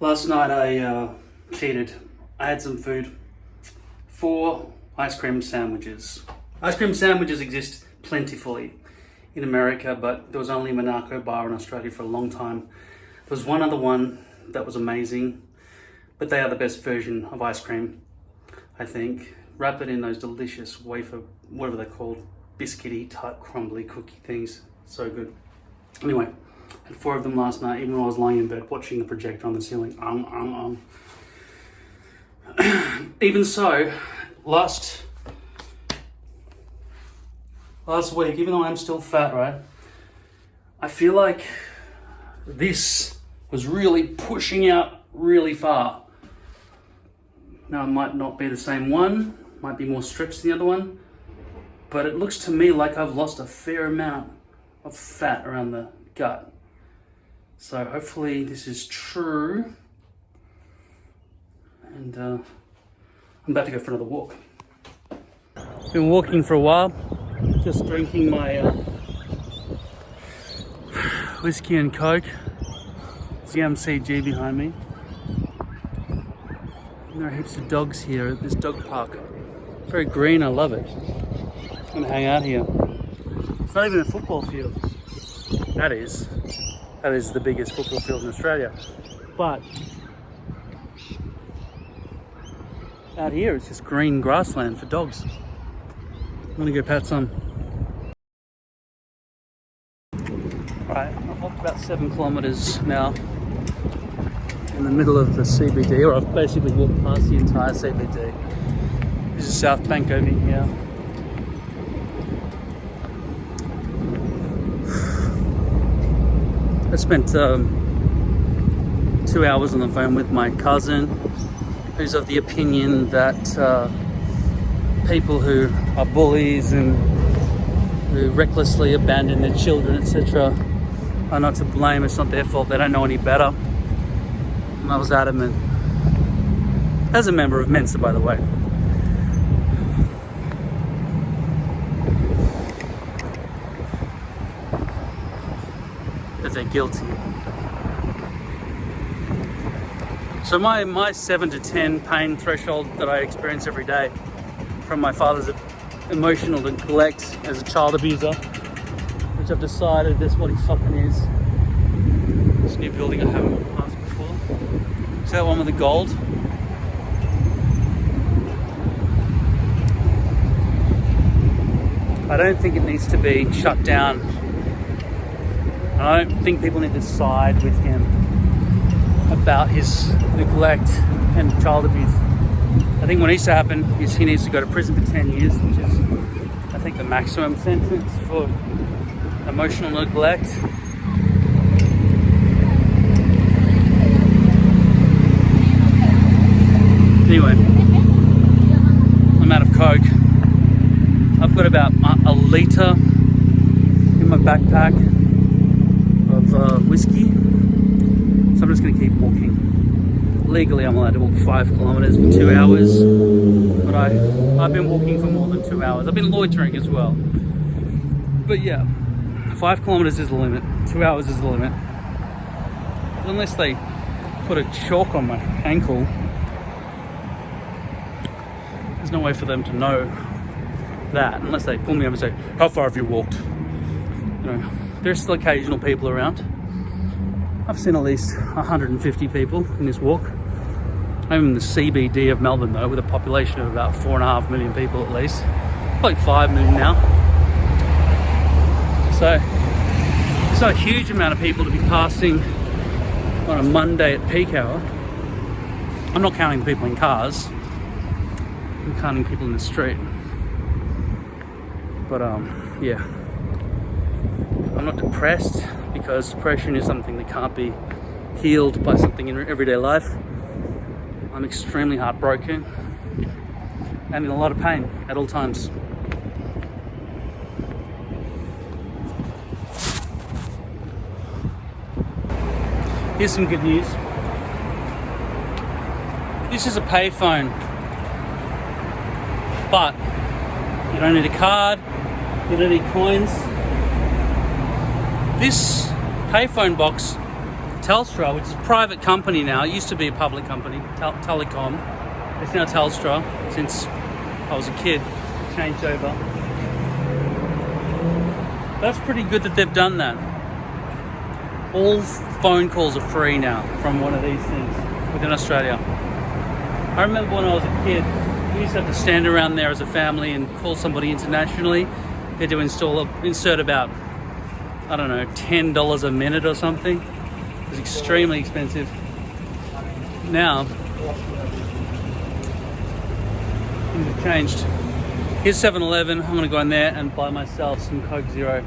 Last night I cheated. I had some food. 4 ice cream sandwiches. Ice cream sandwiches exist plentifully in America, but there was only a Monaco bar in Australia for a long time. There was one other one that was amazing, but they are the best version of ice cream, I think. Wrap it in those delicious wafer, whatever they're called, biscuity type crumbly cookie things. So good. Anyway, I had 4 of them last night, even when I was lying in bed watching the projector on the ceiling. Even so, last week, even though I'm still fat, right, I feel like this was really pushing out really far. Now, it might not be the same one, might be more stretched than the other one, but it looks to me like I've lost a fair amount of fat around the gut. So hopefully this is true. And I'm about to go for another walk. Been walking for a while, just drinking my whiskey and Coke. There's the MCG behind me. And there are heaps of dogs here at this dog park. Very green, I love it. I'm gonna hang out here. It's not even a football field. That is the biggest football field in Australia. But out here it's just green grassland for dogs. I'm gonna go pat some. Right, I've walked about 7 kilometers now in the middle of the CBD, or I've basically walked past the entire CBD. This is South Bank over here. I spent 2 hours on the phone with my cousin, who's of the opinion that people who are bullies and who recklessly abandon their children, etc., are not to blame. It's not their fault. They don't know any better. And I was adamant, as a member of Mensa, by the way, that they're guilty. So my 7 to 10 pain threshold that I experience every day from my father's emotional neglect as a child abuser, which I've decided that's what he fucking is. This new building I haven't walked past before. See that one with the gold? I don't think it needs to be shut down. I don't think people need to side with him about his neglect and child abuse. I think what needs to happen is he needs to go to prison for 10 years, which is, I think, the maximum sentence for emotional neglect. Anyway, I'm out of Coke. I've got about a litre in my backpack of whiskey, so I'm just going to keep walking. Legally I'm allowed to walk 5 kilometers for 2 hours, but I've been walking for more than 2 hours. I've been loitering as well, but yeah, 5 kilometers is the limit, 2 hours is the limit, unless they put a chalk on my ankle. There's no way for them to know that unless they pull me over and say, how far have you walked? You know, there's still occasional people around. I've seen at least 150 people in this walk. I'm in the CBD of Melbourne though, with a population of about 4.5 million people at least. Probably 5 million now. So it's not a huge amount of people to be passing on a Monday at peak hour. I'm not counting the people in cars. I'm counting people in the street. But yeah. I'm not depressed, because depression is something that can't be healed by something in everyday life. I'm extremely heartbroken and in a lot of pain at all times. Here's some good news. This is a payphone, but you don't need a card, you don't need coins. This payphone box Telstra, which is a private company now. It used to be a public company, Telecom. It's now Telstra since I was a kid. It changed over. That's pretty good that they've done that. All phone calls are free now from one of these things within Australia. I remember when I was a kid, we used to have to stand around there as a family and call somebody internationally. They had to insert about, I don't know, $10 a minute or something. It was extremely expensive. Now, things have changed. Here's 7-Eleven. I'm gonna go in there and buy myself some Coke Zero.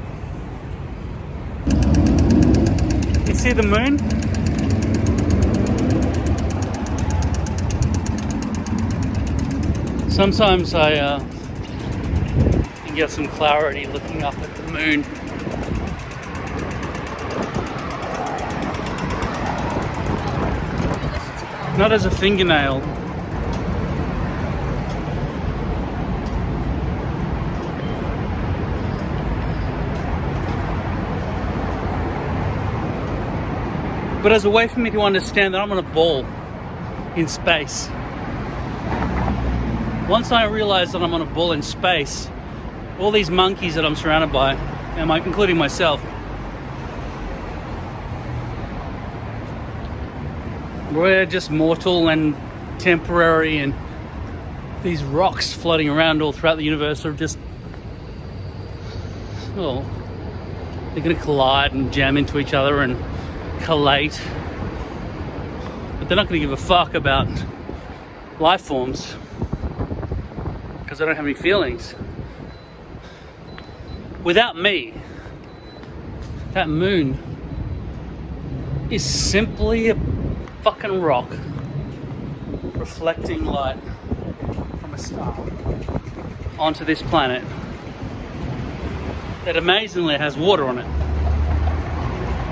You see the moon? Sometimes I can get some clarity looking up at the moon. Not as a fingernail. But as a way for me to understand that I'm on a ball in space. Once I realize that I'm on a ball in space, all these monkeys that I'm surrounded by, and including myself, we're just mortal and temporary, and these rocks floating around all throughout the universe are just, well, they're going to collide and jam into each other and collate. But they're not going to give a fuck about life forms because they don't have any feelings. Without me, that moon is simply a fucking rock reflecting light from a star onto this planet that amazingly has water on it.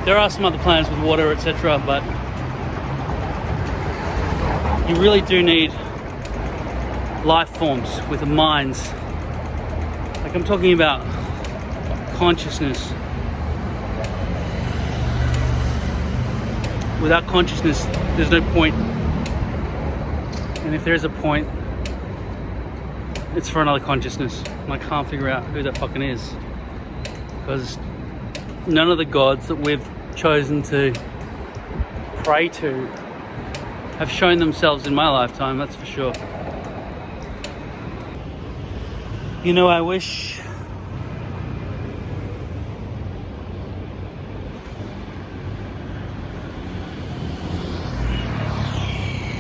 There are some other planets with water, etc., but you really do need life forms with minds. Like, I'm talking about consciousness. Without consciousness, there's no point. And if there's a point, it's for another consciousness. And I can't figure out who that fucking is. Because none of the gods that we've chosen to pray to have shown themselves in my lifetime, that's for sure. You know, I wish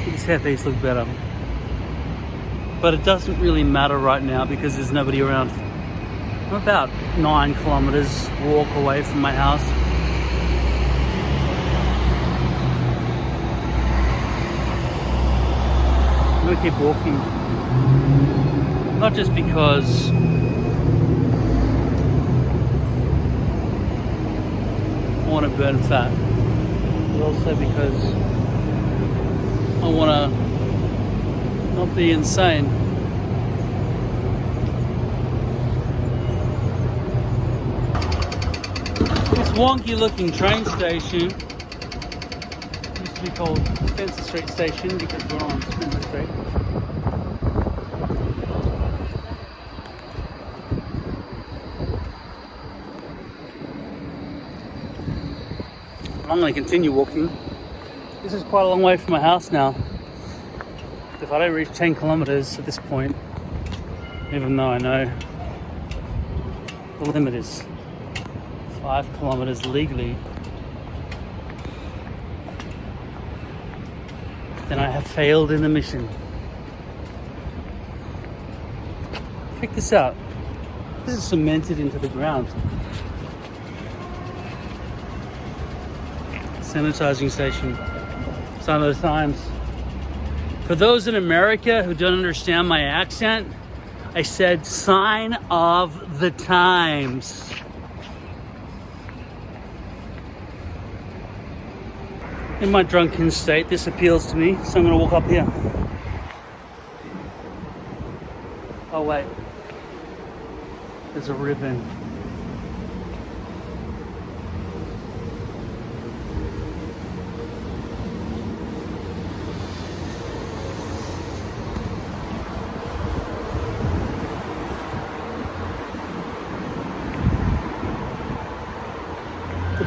this hairpiece looked better. But it doesn't really matter right now because there's nobody around. I'm about 9 kilometers walk away from my house. I'm gonna keep walking. Not just because I want to burn fat, but also because I want to not be insane. This wonky looking train station used to be called Spencer Street Station because we're on Spencer Street. I'm going to continue walking. This is quite a long way from my house now. If I don't reach 10 kilometers at this point, even though I know the limit is 5 kilometers legally, then I have failed in the mission. Check this out. This is cemented into the ground. Sanitizing station. Sign of the times. For those in America who don't understand my accent, I said sign of the times. In my drunken state, this appeals to me, so I'm going to walk up here. Oh wait, there's a ribbon.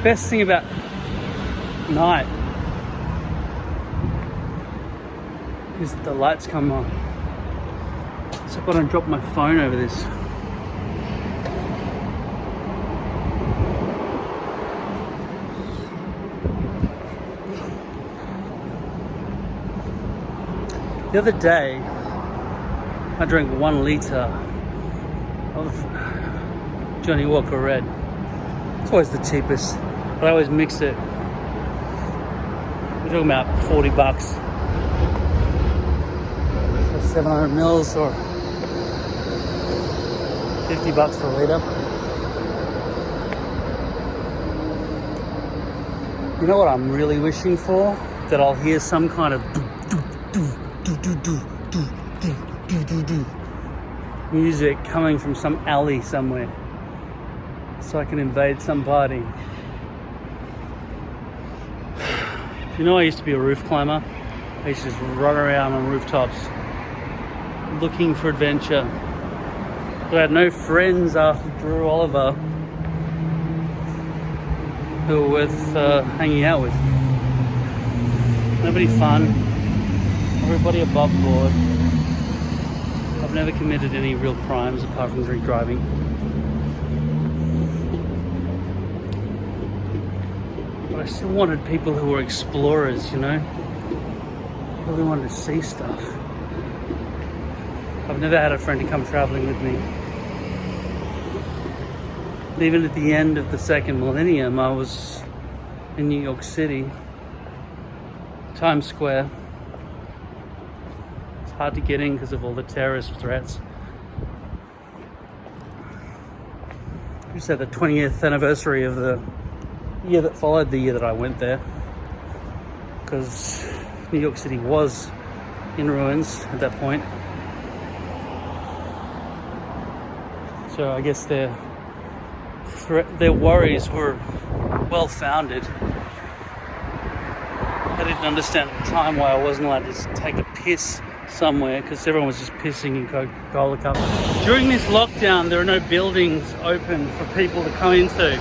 best thing about night is that the lights come on. So I've got to drop my phone over this. The other day, I drank 1 litre of Johnny Walker Red. It's always the cheapest, but I always mix it. We're talking about $40 for 700 mils or $50 for a litre. You know what I'm really wishing for? That I'll hear some kind of music coming from some alley somewhere, so I can invade some party. You know, I used to be a roof climber. I used to just run around on rooftops looking for adventure. But I had no friends after Drew Oliver who were worth hanging out with. Nobody fun. Everybody above board. I've never committed any real crimes apart from drink driving. But I still wanted people who were explorers, you know? People who wanted to see stuff. I've never had a friend to come traveling with me. And even at the end of the second millennium, I was in New York City, Times Square. Hard to get in because of all the terrorist threats. We just had the 20th anniversary of the year that followed the year that I went there, because New York City was in ruins at that point. So I guess their worries were well founded. I didn't understand at the time why I wasn't allowed to just take a piss somewhere, because everyone was just pissing in Coca-Cola cups. During this lockdown, there are no buildings open for people to come into.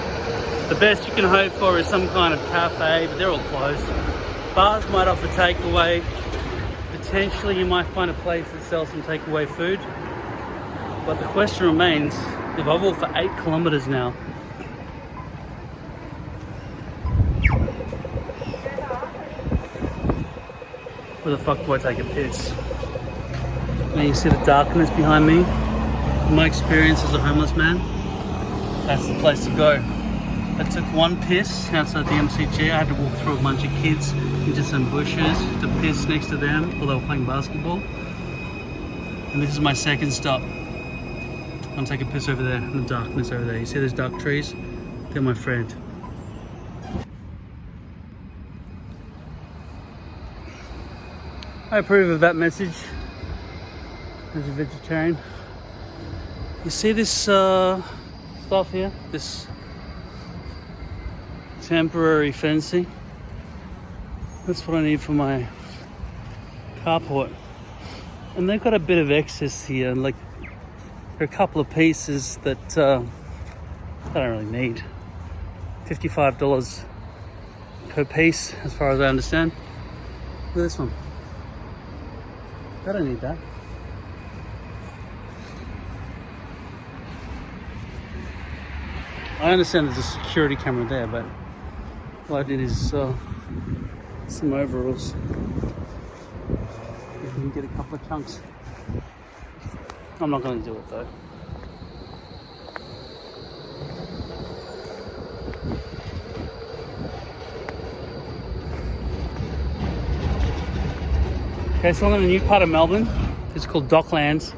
The best you can hope for is some kind of cafe, but they're all closed. Bars might offer takeaway. Potentially you might find a place that sells some takeaway food. But the question remains, if I've walked for 8 kilometers now, where the fuck do I take a piss? Now you see the darkness behind me. In my experience as a homeless man, that's the place to go. I took 1 piss outside the MCG. I had to walk through a bunch of kids into some bushes to piss next to them while they were playing basketball. And this is my second stop. I'm taking a piss over there in the darkness over there. You see those dark trees? They're my friend. I approve of that message as a vegetarian. You see this stuff here? This temporary fencing? That's what I need for my carport. And they've got a bit of excess here. Like, there are a couple of pieces that I don't really need. $55 per piece, as far as I understand. Look at this one. I don't need that. I understand there's a security camera there, but all I did is some overalls. You can get a couple of chunks. I'm not going to do it though. Okay, so I'm in a new part of Melbourne. It's called Docklands.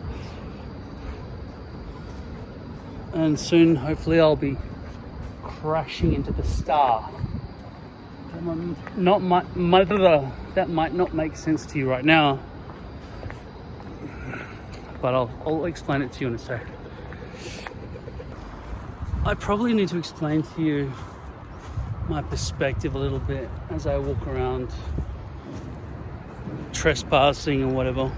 And soon, hopefully, I'll be crashing into the Star. That might not make sense to you right now, but I'll explain it to you in a sec. I probably need to explain to you my perspective a little bit as I walk around trespassing or whatever.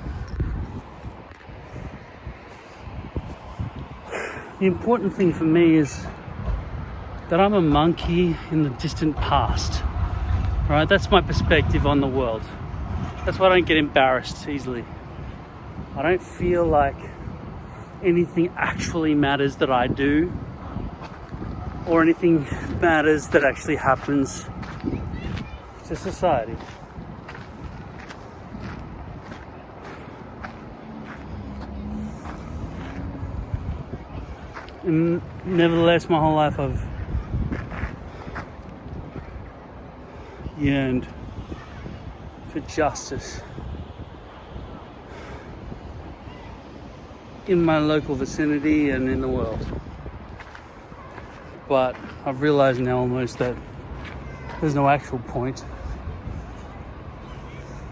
The important thing for me is that I'm a monkey in the distant past. Right? That's my perspective on the world. That's why I don't get embarrassed easily. I don't feel like anything actually matters that I do, or anything matters that actually happens to society. And nevertheless, my whole life I've yearned for justice in my local vicinity and in the world. But I've realized now almost that there's no actual point.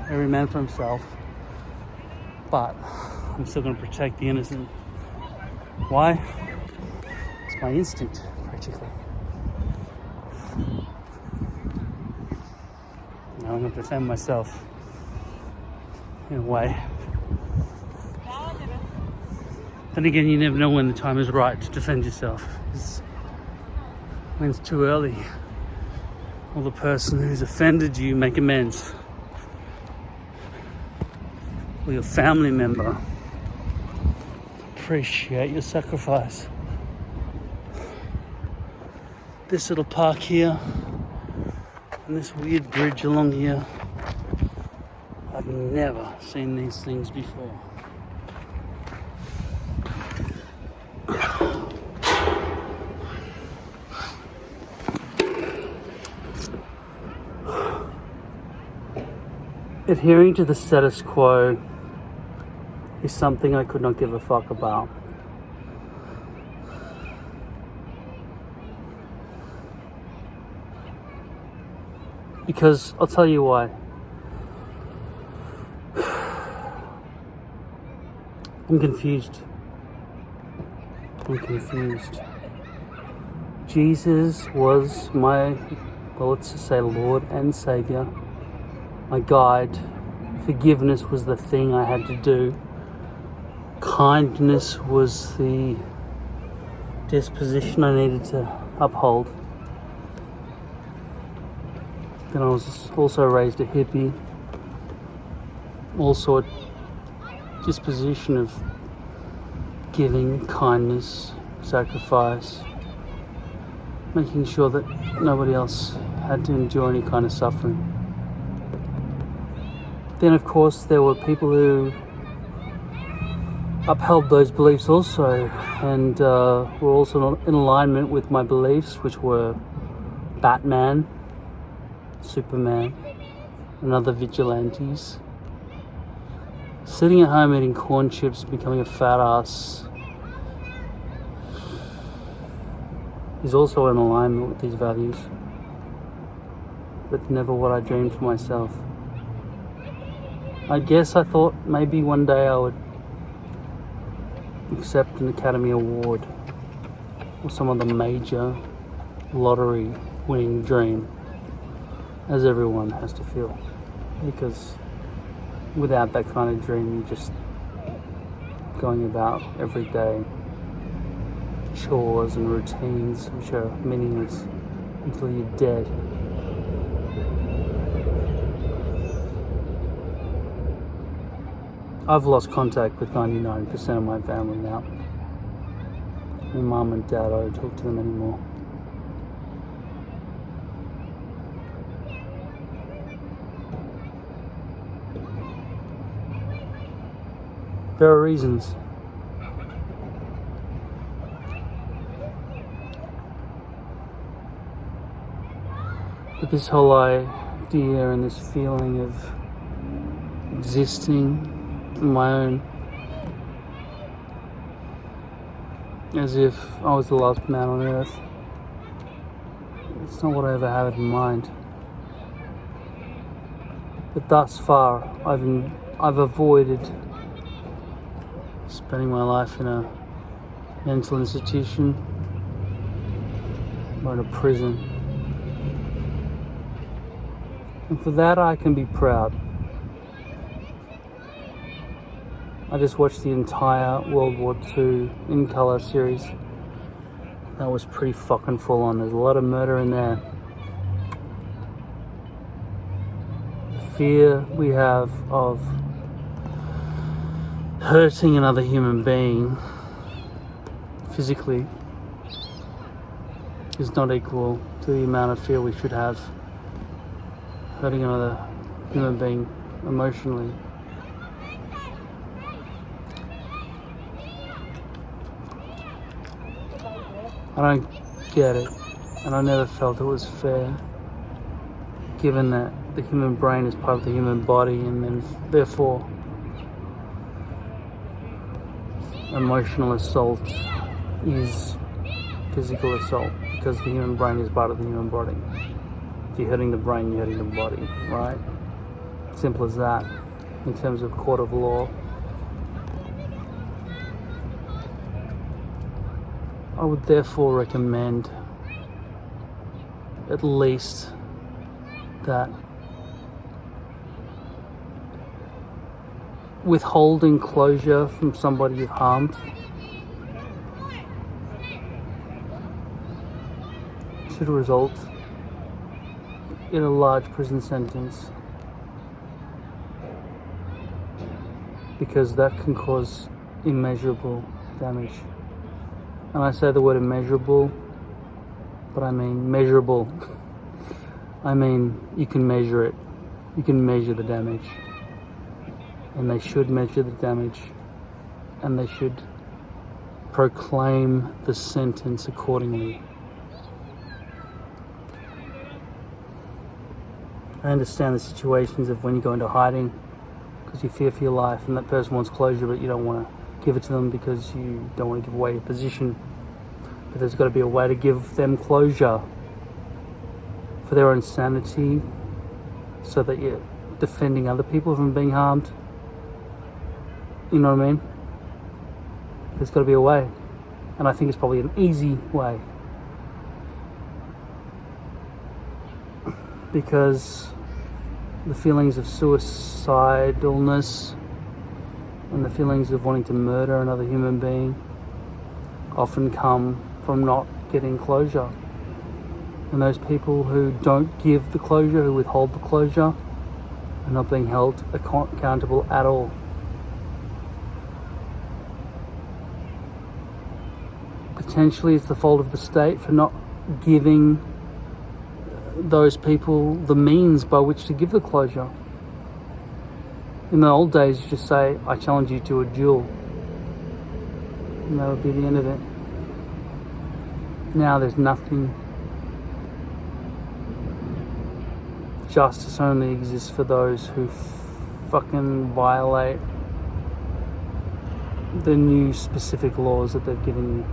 Every man for himself. But I'm still going to protect the innocent. Why? It's my instinct, practically. Now I'm going to defend myself in a way. Then again, you never know when the time is right to defend yourself. When it's too early, or the person who's offended you make amends, or your family member appreciate your sacrifice. This little park here and this weird bridge along here, I've never seen these things before. Adhering to the status quo is something I could not give a fuck about. Because I'll tell you why. I'm confused. Jesus was my, well, let's just say Lord and Savior. My guide. Forgiveness was the thing I had to do. Kindness was the disposition I needed to uphold. Then I was also raised a hippie. Also a disposition of giving, kindness, sacrifice, making sure that nobody else had to endure any kind of suffering. Then, of course, there were people who upheld those beliefs also, and were also in alignment with my beliefs, which were Batman, Superman, and other vigilantes. Sitting at home eating corn chips, becoming a fat ass, is also in alignment with these values, but never what I dreamed for myself. I guess I thought maybe one day I would accept an Academy Award or some other major lottery winning dream, as everyone has to feel, because without that kind of dream you're just going about everyday chores and routines which are meaningless until you're dead. I've lost contact with 99% of my family now. My mum and dad, I don't talk to them anymore. There are reasons. But this whole idea and this feeling of existing on my own, as if I was the last man on earth, it's not what I ever had in mind. But thus far, I've avoided spending my life in a mental institution or in a prison. And for that I can be proud. I just watched the entire World War II in colour series. That was pretty fucking full on. There's a lot of murder in there. The fear we have of hurting another human being physically is not equal to the amount of fear we should have hurting another human being emotionally. I don't get it, and I never felt it was fair, given that the human brain is part of the human body, and then therefore emotional assault is physical assault, because the human brain is part of the human body. If you're hurting the brain, you're hurting the body, right? Simple as that, in terms of court of law. I would therefore recommend at least that withholding closure from somebody you've harmed should result in a large prison sentence, because that can cause immeasurable damage. And I say the word immeasurable, but I mean measurable. I mean, you can measure it. You can measure the damage. And they should measure the damage. And they should proclaim the sentence accordingly. I understand the situations of when you go into hiding because you fear for your life and that person wants closure, but you don't want to give it to them because you don't want to give away your position. But there's got to be a way to give them closure for their own sanity, so that you're defending other people from being harmed. You know what I mean? There's got to be a way, and I think it's probably an easy way, because the feelings of suicidalness and the feelings of wanting to murder another human being often come from not getting closure. And those people who don't give the closure, who withhold the closure, are not being held accountable at all. Potentially it's the fault of the state for not giving those people the means by which to give the closure. In the old days, you just say, I challenge you to a duel. And that would be the end of it. Now there's nothing. Justice only exists for those who fucking violate the new specific laws that they've given you.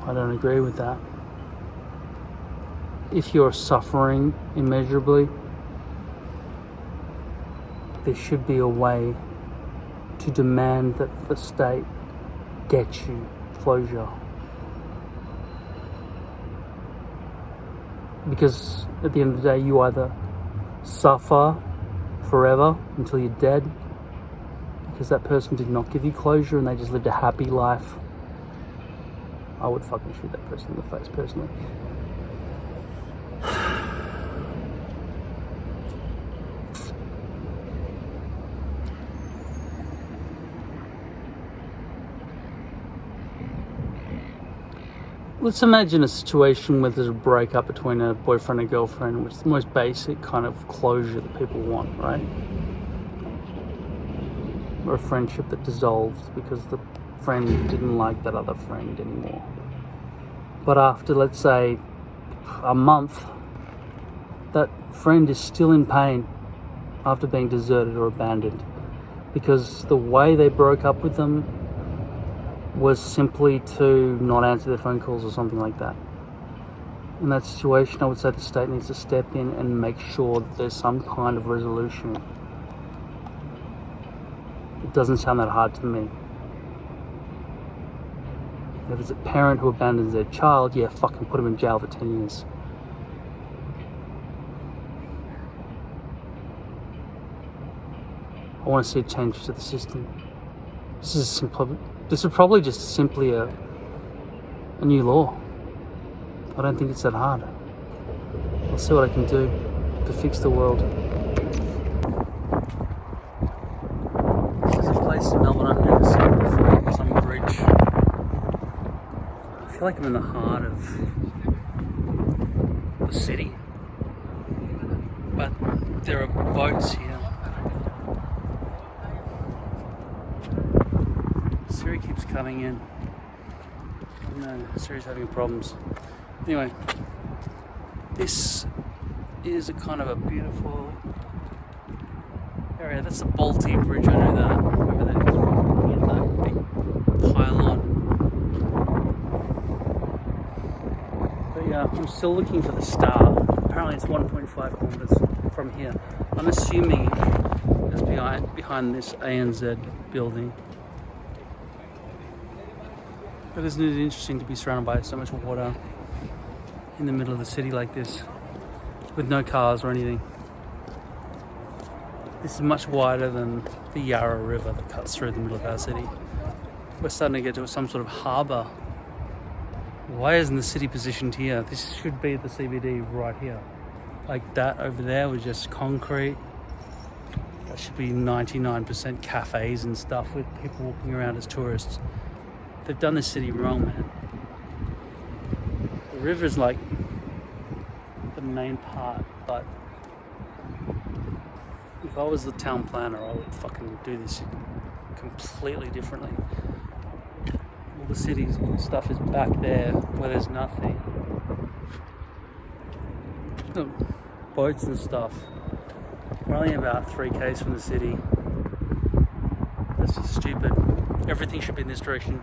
I don't agree with that. If you're suffering immeasurably, there should be a way to demand that the state get you closure. Because at the end of the day, you either suffer forever until you're dead because that person did not give you closure and they just lived a happy life. I would fucking shoot that person in the face personally. Let's imagine a situation where there's a breakup between a boyfriend and girlfriend, which is the most basic kind of closure that people want, right? Or a friendship that dissolves because the friend didn't like that other friend anymore. But after, let's say, a month, that friend is still in pain after being deserted or abandoned, because the way they broke up with them was simply to not answer their phone calls or something like that. In that situation, I would say the state needs to step in and make sure that there's some kind of resolution. It doesn't sound that hard to me. If it's a parent who abandons their child, yeah, fucking put them in jail for 10 years. I want to see a change to the system. This is probably just simply a a new law. I don't think it's that hard. I'll see what I can do to fix the world. This is a place in Melbourne I've never seen before. Some bridge. I feel like I'm in the heart of the city. But there are boats here. Siri keeps cutting in. Oh no, Siri's having problems. Anyway, this is a kind of a beautiful area. That's the Balti Bridge, I know that. Over there, that big pylon. But yeah, I'm still looking for the star. Apparently it's 1.5 kilometers from here. I'm assuming it's behind this ANZ building. But isn't it interesting to be surrounded by so much water in the middle of the city like this, with no cars or anything? This is much wider than the Yarra River that cuts through the middle of our city. We're starting to get to some sort of harbour. Why isn't the city positioned here? This should be the CBD right here. Like that over there was just concrete. That should be 99% cafes and stuff with people walking around as tourists. They've done this city wrong, man. The river's like the main part, but if I was the town planner, I would fucking do this completely differently. All the city's stuff is back there where there's nothing. The boats and stuff. We're only about 3 k's from the city. That's just stupid. Everything should be in this direction.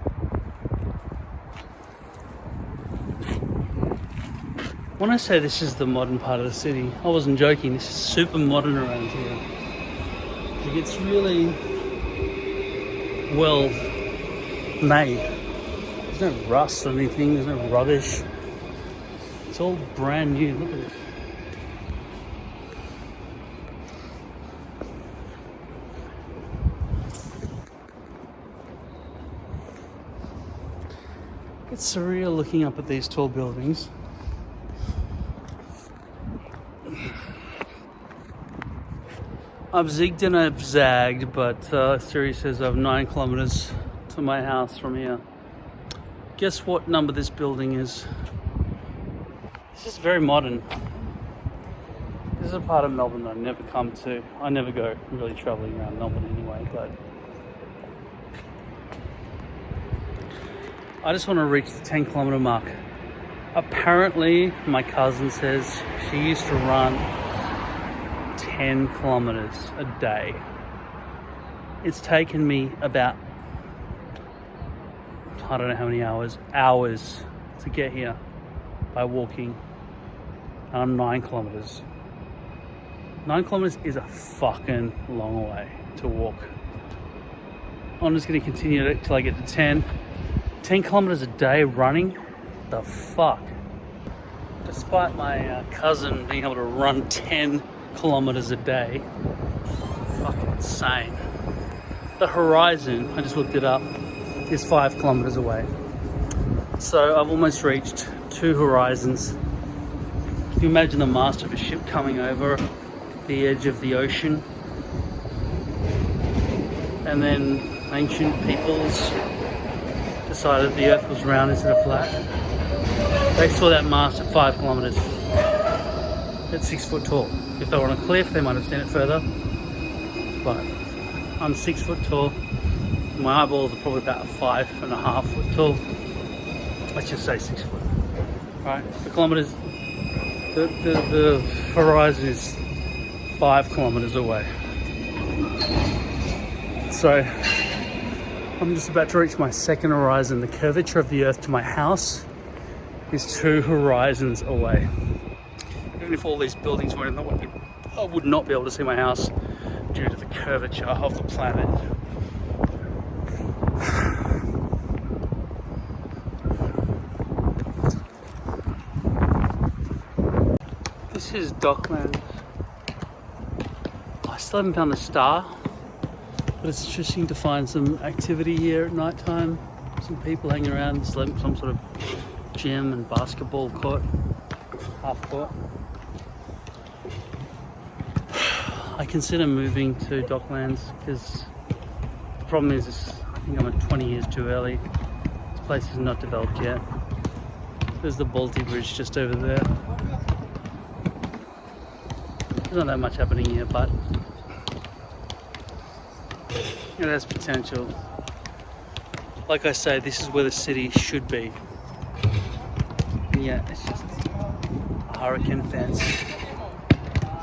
When I say this is the modern part of the city, I wasn't joking. This is super modern around here. Like, it's really well made. There's no rust or anything. There's no rubbish. It's all brand new. Look at this. It's surreal looking up at these tall buildings. I've zigged and I've zagged, but Siri says I have 9 kilometers to my house from here. Guess what number this building is? This is very modern. This is a part of Melbourne that I never come to. I never go really travelling around Melbourne anyway, but I just want to reach the 10 kilometer mark. Apparently, my cousin says she used to run 10 kilometers a day. It's taken me about, I don't know how many hours to get here by walking. And I'm 9 kilometers. 9 kilometers is a fucking long way to walk. I'm just going to continue it till I get to 10. 10 kilometers a day running? The fuck? Despite my cousin being able to run 10 kilometers a day, fucking insane. The horizon, I just looked it up, is 5 kilometers away. So I've almost reached 2 horizons. Can you imagine the mast of a ship coming over the edge of the ocean? And then ancient peoples decided the earth was round instead of flat. They saw that mast at 5 kilometers. It's 6 foot tall. If they were on a cliff, they might have seen it further. But I'm 6 foot tall. My eyeballs are probably about 5.5 foot tall. Let's just say 6 foot. Right? The kilometers, the horizon is 5 kilometers away. So I'm just about to reach my second horizon. The curvature of the earth to my house is 2 horizons away. Even if all these buildings were in the way, I would not be able to see my house due to the curvature of the planet. This is Dockland. I still haven't found the star, but it's interesting to find some activity here at night time. Some people hanging around, some sort of gym and basketball court, half court. I consider moving to Docklands because the problem is I think I'm 20 years too early. This place is not developed yet. There's the Balti Bridge just over there. There's not that much happening here, but it has potential. Like I say, this is where the city should be. And yeah, it's just a hurricane fence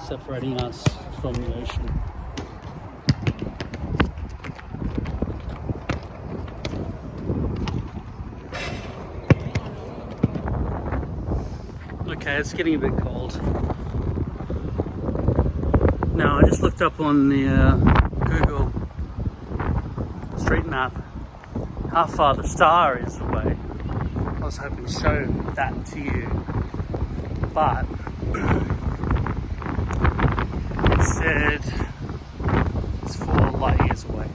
separating us from the ocean. Okay, it's getting a bit cold. Now, I just looked up on the Google Street Map how far the star is away. I was hoping to show that to you, but it said it's 4 light years away.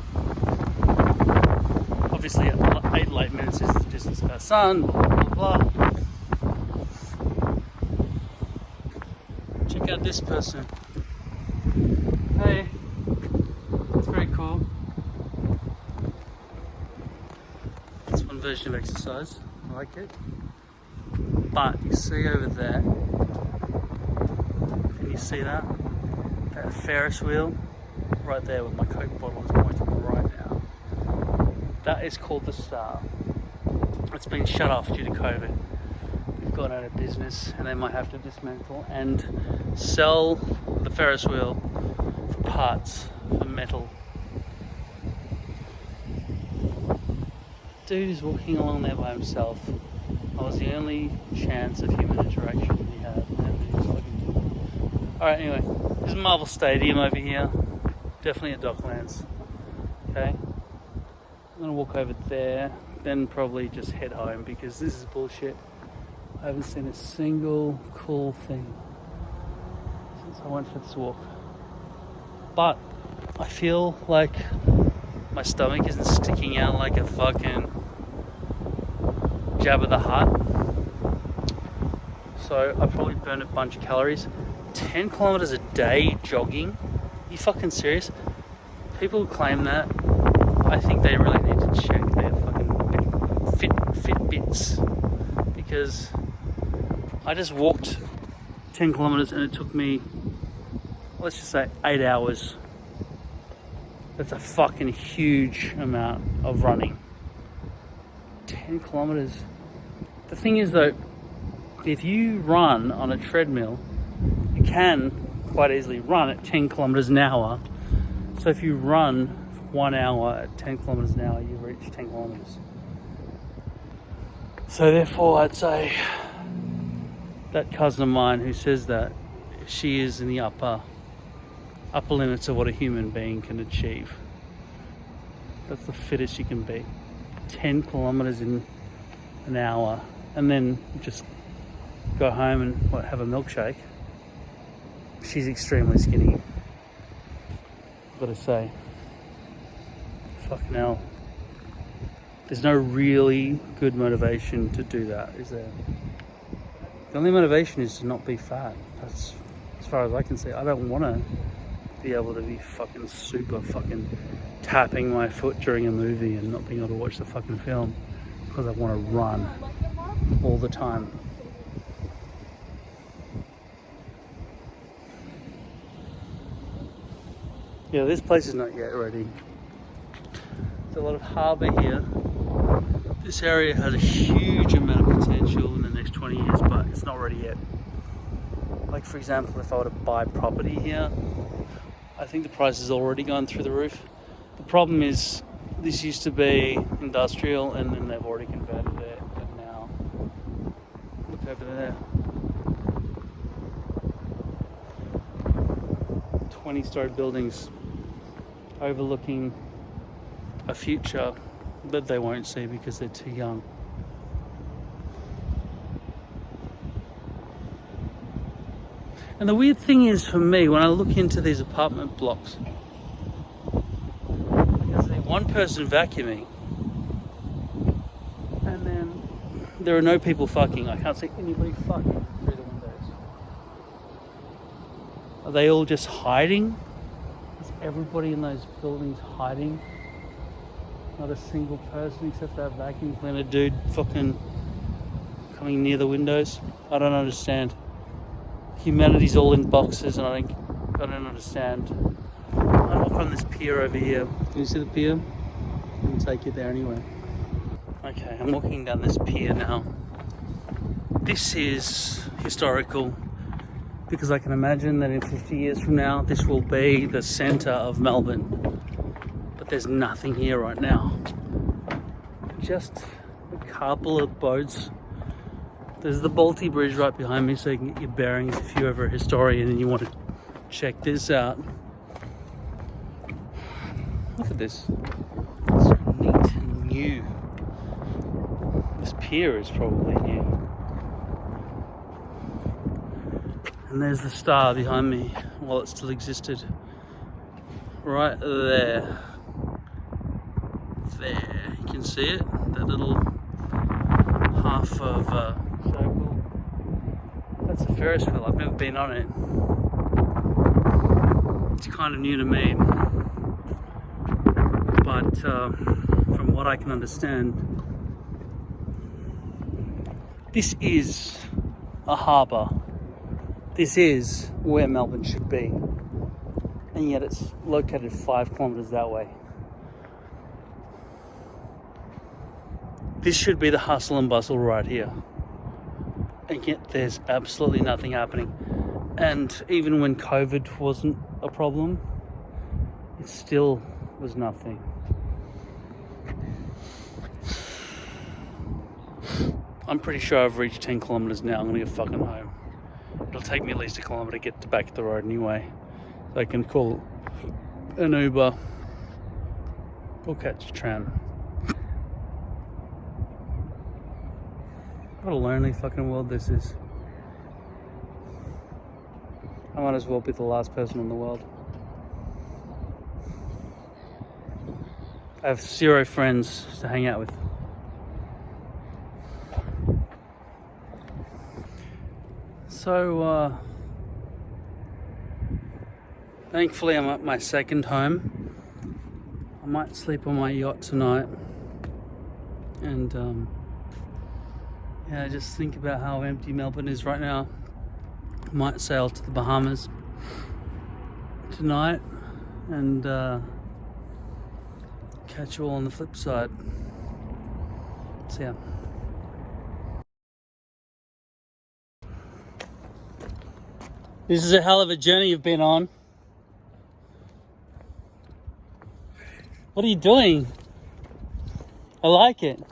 Obviously, 8 light minutes is the distance of our sun, blah blah blah. Check out this person. Hey, it's very cool. It's one version of exercise. I like it. But you see over there, can you see that? That Ferris wheel right there with my Coke bottle is pointing right now. That is called the Star. It's been shut off due to COVID. They've gone out of business and they might have to dismantle and sell the Ferris wheel for parts, for metal. Dude is walking along there by himself. I was the only chance of human interaction he had. Alright, anyway, there's Marvel Stadium over here. Definitely at Docklands. Okay, I'm gonna walk over there, then probably just head home because this is bullshit. I haven't seen a single cool thing since I went for this walk. But I feel like my stomach isn't sticking out like a fucking Jabba the Hutt. So I probably burned a bunch of calories. 10 kilometers a day jogging? Are you fucking serious? People who claim that, I think they really need to check their fucking Fitbits. Because I just walked 10 kilometers and it took me, let's just say 8 hours. That's a fucking huge amount of running. 10 kilometers. The thing is though, if you run on a treadmill, you can quite easily run at 10 kilometers an hour. So if you run for 1 hour at 10 kilometers an hour, you reach 10 kilometers. So therefore I'd say that cousin of mine who says that, she is in the upper limits of what a human being can achieve. That's the fittest you can be. 10 kilometers in an hour and then just go home and have a milkshake. She's extremely skinny, I've got to say. Fucking hell. There's no really good motivation to do that, is there? The only motivation is to not be fat. That's as far as I can see. I don't want to be able to be fucking super fucking tapping my foot during a movie and not being able to watch the fucking film because I want to run all the time. Yeah, this place is not yet ready. There's a lot of harbour here. This area has a huge amount of potential in the next 20 years, but it's not ready yet. Like for example, if I were to buy property here, I think the price has already gone through the roof. The problem is this used to be industrial and then they've already converted it, but now look over there. 20-story buildings overlooking a future that they won't see because they're too young. And the weird thing is for me, when I look into these apartment blocks, I can see one person vacuuming and then There are no people fucking. I can't see anybody fucking through the windows. Are they all just hiding? Is everybody in those buildings hiding? Not a single person except that vacuum cleaner dude fucking coming near the windows. I don't understand. Humanity's all in boxes and I don't understand. I walk on this pier over here. Can you see the pier? I'll take you there anyway. Okay, I'm walking down this pier now. This is historical because I can imagine that in 50 years from now this will be the centre of Melbourne. But there's nothing here right now. Just a couple of boats. There's the Balti Bridge right behind me so you can get your bearings if you're ever a historian and you want to check this out. Look at this. It's so neat and new. This pier is probably new. And there's the star behind me while it still existed. Right there. There. You can see it? That little half of circle. That's a Ferris wheel. I've never been on it. It's kind of new to me. But from what I can understand, this is a harbour. This is where Melbourne should be. And yet it's located 5 kilometres that way. This should be the hustle and bustle right here. And yet there's absolutely nothing happening. And even when COVID wasn't a problem, it still was nothing. I'm pretty sure I've reached 10 kilometres now. I'm gonna get fucking home. It'll take me at least a kilometre to get to back to the road anyway. So I can call an Uber or catch a tram. What a lonely fucking world this is. I might as well be the last person in the world. I have 0 friends to hang out with. So, thankfully I'm at my second home. I might sleep on my yacht tonight. And, yeah, just think about how empty Melbourne is right now. I might sail to the Bahamas tonight and catch you all on the flip side. See ya. This is a hell of a journey you've been on. What are you doing? I like it.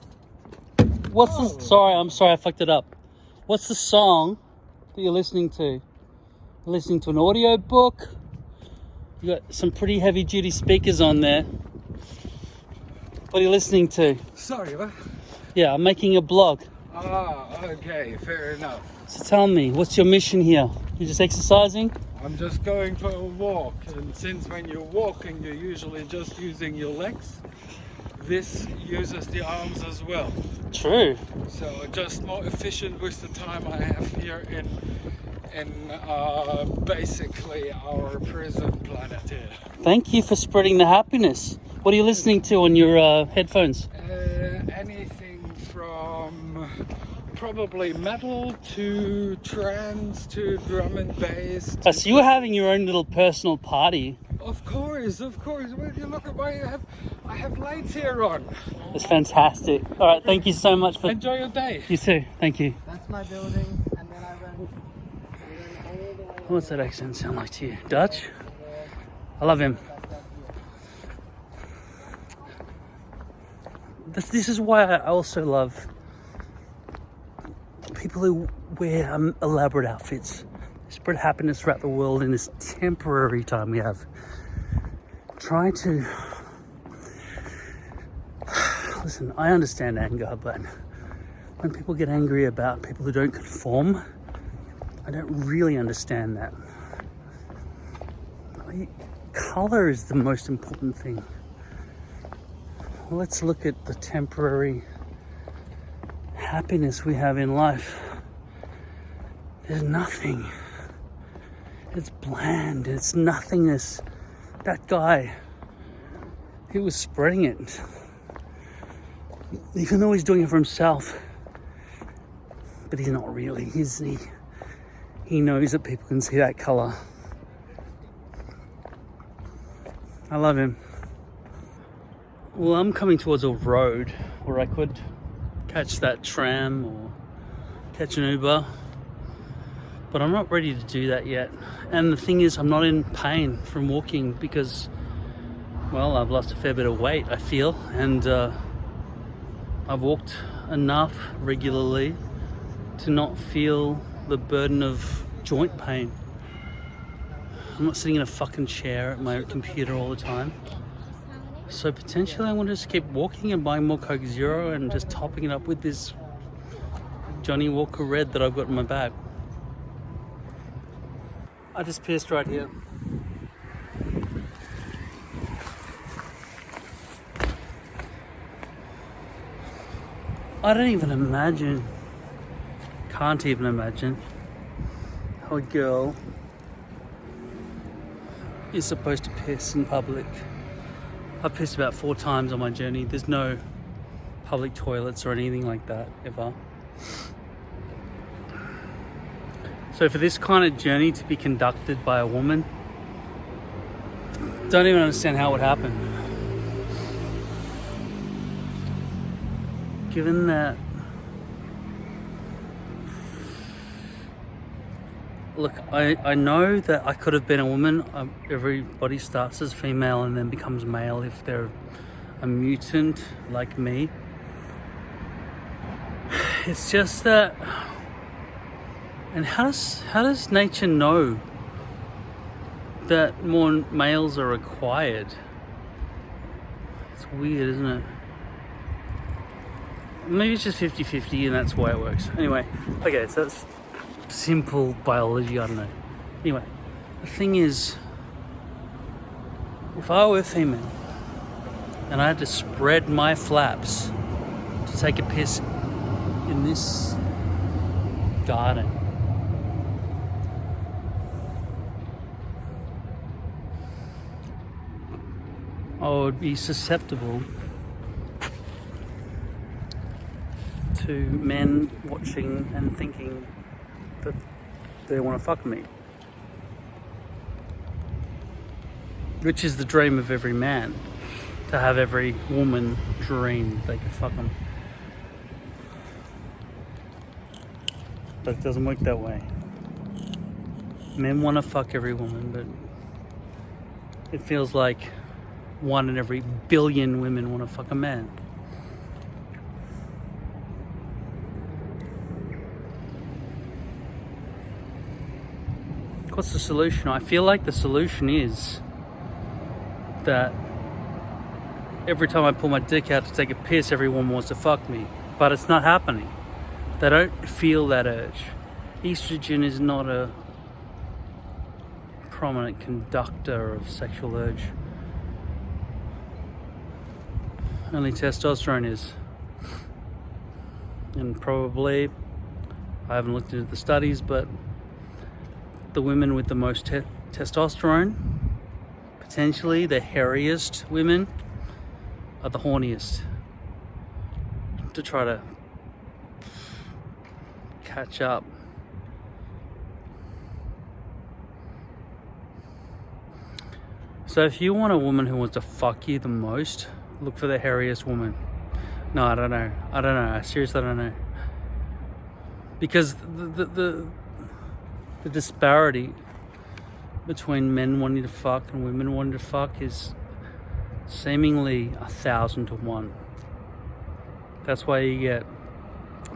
What's the... Sorry, I'm sorry I fucked it up. What's the song that you're listening to? You're listening to an audio book? You got some pretty heavy duty speakers on there. What are you listening to? Sorry, what? Yeah, I'm making a blog. Ah, okay, fair enough. So tell me, what's your mission here? You just exercising? I'm just going for a walk, and since when you're walking, you're usually just using your legs, this uses the arms as well. True. So just more efficient with the time I have here in basically our prison planet here. Thank you for spreading the happiness. What are you listening to on your headphones? Anything from probably metal to trance to drum and bass. So you were having your own little personal party. Of course. Well, you look at why I have lights here on. It's fantastic. All right, thank you so much for... Enjoy your day. You too, thank you. That's my building, and then I run all the way. What's that accent sound like to you? Dutch? I love him. This is why I also love people who wear elaborate outfits. Spread happiness throughout the world in this temporary time we have. Try to... Listen, I understand anger, but when people get angry about people who don't conform, I don't really understand that. Color is the most important thing. Let's look at the temporary happiness we have in life. There's nothing. It's bland. It's nothingness. That guy, he was spreading it. Even though he's doing it for himself. But he's not really. He knows that people can see that colour. I love him. Well, I'm coming towards a road where I could catch that tram or catch an Uber, but I'm not ready to do that yet. And the thing is, I'm not in pain from walking because, well, I've lost a fair bit of weight, I feel, and I've walked enough regularly to not feel the burden of joint pain. I'm not sitting in a fucking chair at my computer all the time. So potentially I want to just keep walking and buying more Coke Zero and just topping it up with this Johnny Walker Red that I've got in my bag. I just pissed right here. I don't even imagine, can't even imagine how a girl is supposed to piss in public. I've pissed about 4 times on my journey. There's no public toilets or anything like that ever. So for this kind of journey to be conducted by a woman, don't even understand how it would happen. Given that, look, I know that I could have been a woman. Everybody starts as female and then becomes male if they're a mutant like me. It's just that, and how does nature know that more males are required? It's weird, isn't it? Maybe it's just 50-50 and that's why it works. Anyway, okay, so that's simple biology, I don't know. Anyway, the thing is, if I were female and I had to spread my flaps to take a piss in this garden, I would be susceptible to men watching and thinking that they want to fuck me. Which is the dream of every man, to have every woman dream they could fuck them. But it doesn't work that way. Men want to fuck every woman, but it feels like 1 in every billion women want to fuck a man. What's the solution? I feel like the solution is that every time I pull my dick out to take a piss, everyone wants to fuck me. But it's not happening. They don't feel that urge. Estrogen is not a prominent conductor of sexual urge. Only testosterone is. And probably, I haven't looked into the studies, but the women with the most testosterone, potentially the hairiest women, are the horniest. To try to catch up. So if you want a woman who wants to fuck you the most, look for the hairiest woman. No, I don't know. I seriously don't know. Because the disparity between men wanting to fuck and women wanting to fuck is seemingly 1,000 to 1. That's why you get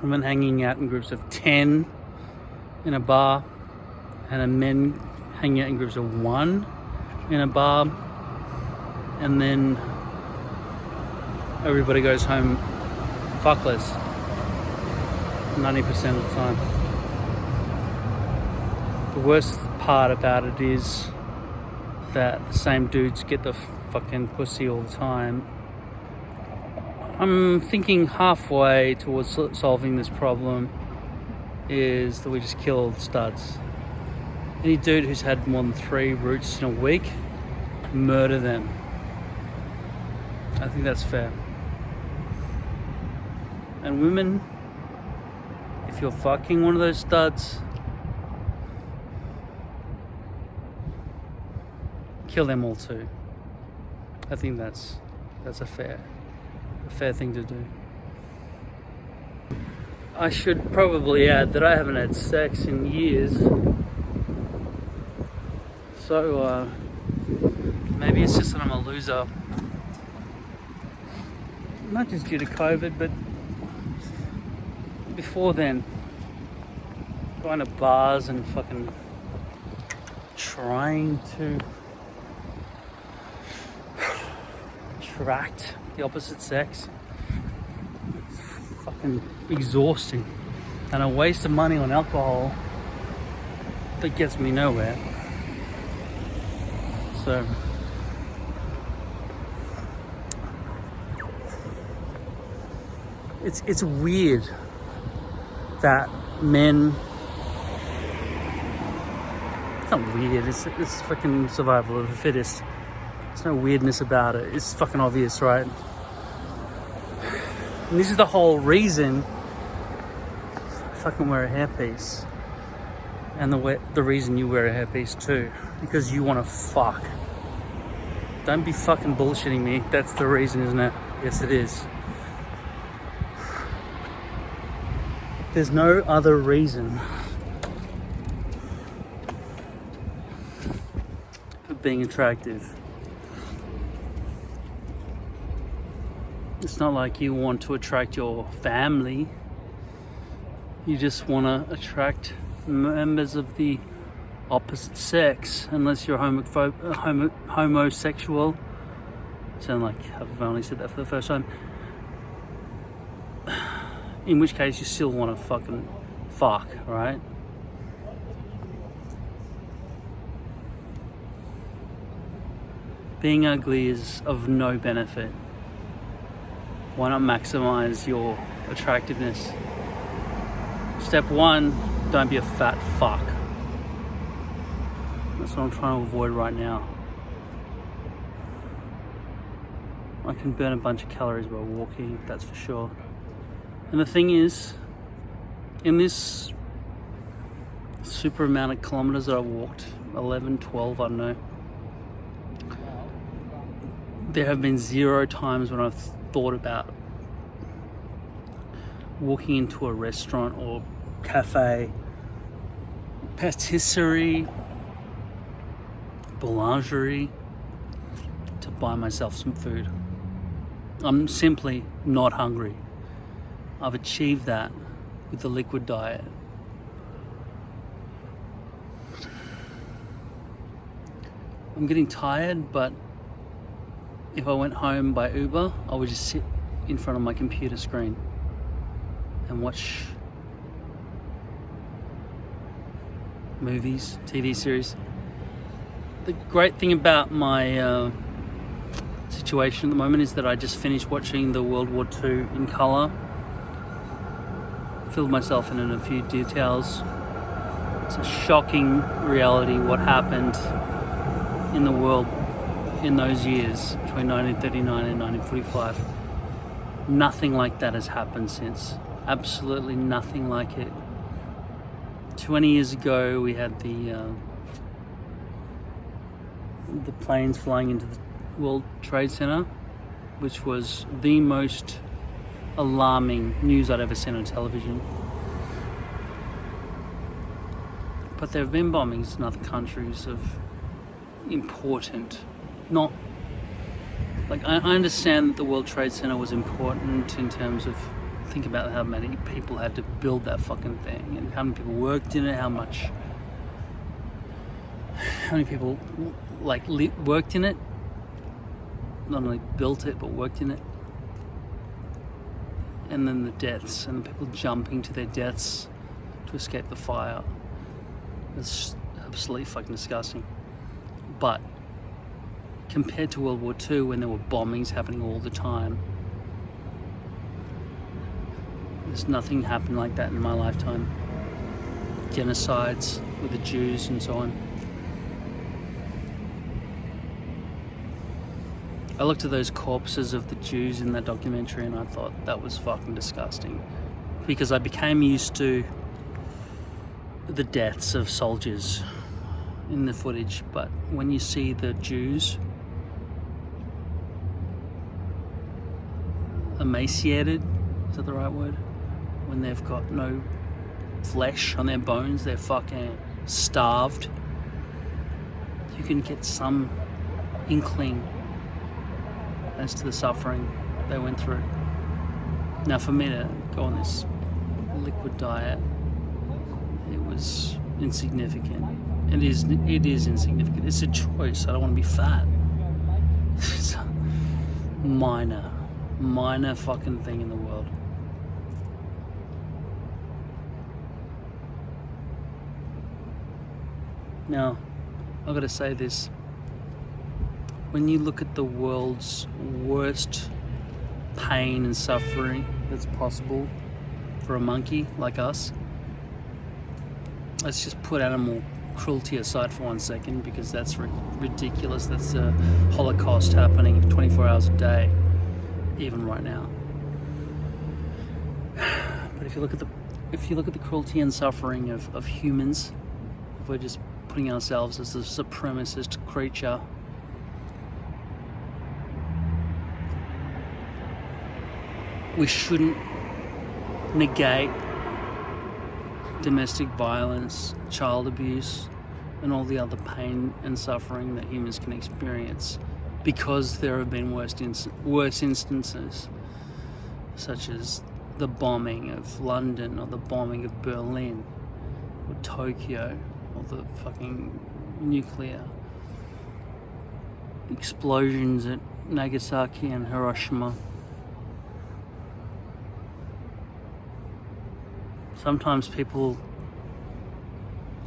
women hanging out in groups of 10 in a bar and men hanging out in groups of 1 in a bar, and then everybody goes home fuckless 90% of the time. The worst part about it is that the same dudes get the fucking pussy all the time. I'm thinking halfway towards solving this problem is that we just kill all the studs. Any dude who's had more than 3 roots in a week, murder them. I think that's fair. And women, if you're fucking one of those studs, kill them all too. I think that's a fair thing to do. I should probably add that I haven't had sex in years. So maybe it's just that I'm a loser. Not just due to COVID, but before then, going to bars and fucking trying to attract the opposite sex. It's fucking exhausting. And a waste of money on alcohol that gets me nowhere. So it's weird that men, it's not weird, it's fucking survival of the fittest. There's no weirdness about it. It's fucking obvious, right? And this is the whole reason I fucking wear a hairpiece. And the reason you wear a hairpiece too. Because you want to fuck. Don't be fucking bullshitting me. That's the reason, isn't it? Yes, it is. There's no other reason for being attractive. It's not like you want to attract your family. You just want to attract members of the opposite sex, unless you're homosexual. Sound like I've only said that for the first time. In which case you still want to fucking fuck, right? Being ugly is of no benefit. Why not maximize your attractiveness? Step 1, don't be a fat fuck. That's what I'm trying to avoid right now. I can burn a bunch of calories while walking, that's for sure. And the thing is, in this super amount of kilometers that I've walked, 11, 12, I don't know, there have been 0 times when I've thought about walking into a restaurant or cafe, patisserie, boulangerie to buy myself some food. I'm simply not hungry. I've achieved that with the liquid diet. I'm getting tired, but if I went home by Uber, I would just sit in front of my computer screen and watch movies, TV series. The great thing about my situation at the moment is that I just finished watching the World War II in colour. Filled myself in a few details. It's a shocking reality what happened in the world in those years between 1939 and 1945. Nothing like that has happened since. Absolutely nothing like it. 20 years ago we had the planes flying into the World Trade Center, which was the most alarming news I'd ever seen on television. But there have been bombings in other countries of important, not like I understand that the World Trade Center was important in terms of, think about how many people had to build that fucking thing and how many people worked in it, how many people like worked in it, not only built it but worked in it. And then the deaths and the people jumping to their deaths to escape the fire. It's absolutely fucking disgusting. But compared to World War II, when there were bombings happening all the time, There's nothing happened like that in my lifetime. Genocides with the Jews and so on. I looked at those corpses of the Jews in that documentary and I thought that was fucking disgusting. Because I became used to the deaths of soldiers in the footage, but when you see the Jews emaciated, is that the right word? When they've got no flesh on their bones, they're fucking starved. You can get some inkling as to the suffering they went through. Now for me to go on this liquid diet, it was insignificant. It is insignificant. It's a choice. I don't want to be fat. It's a minor fucking thing in the world. Now, I've got to say this. When you look at the world's worst pain and suffering that's possible for a monkey like us, let's just put animal cruelty aside for 1 second, because that's ridiculous. That's a Holocaust happening 24 hours a day, even right now. But if you look at the cruelty and suffering of humans, if we're just putting ourselves as a supremacist creature, we shouldn't negate domestic violence, child abuse, and all the other pain and suffering that humans can experience, because there have been worse instances, such as the bombing of London, or the bombing of Berlin, or Tokyo, or the fucking nuclear explosions at Nagasaki and Hiroshima. Sometimes people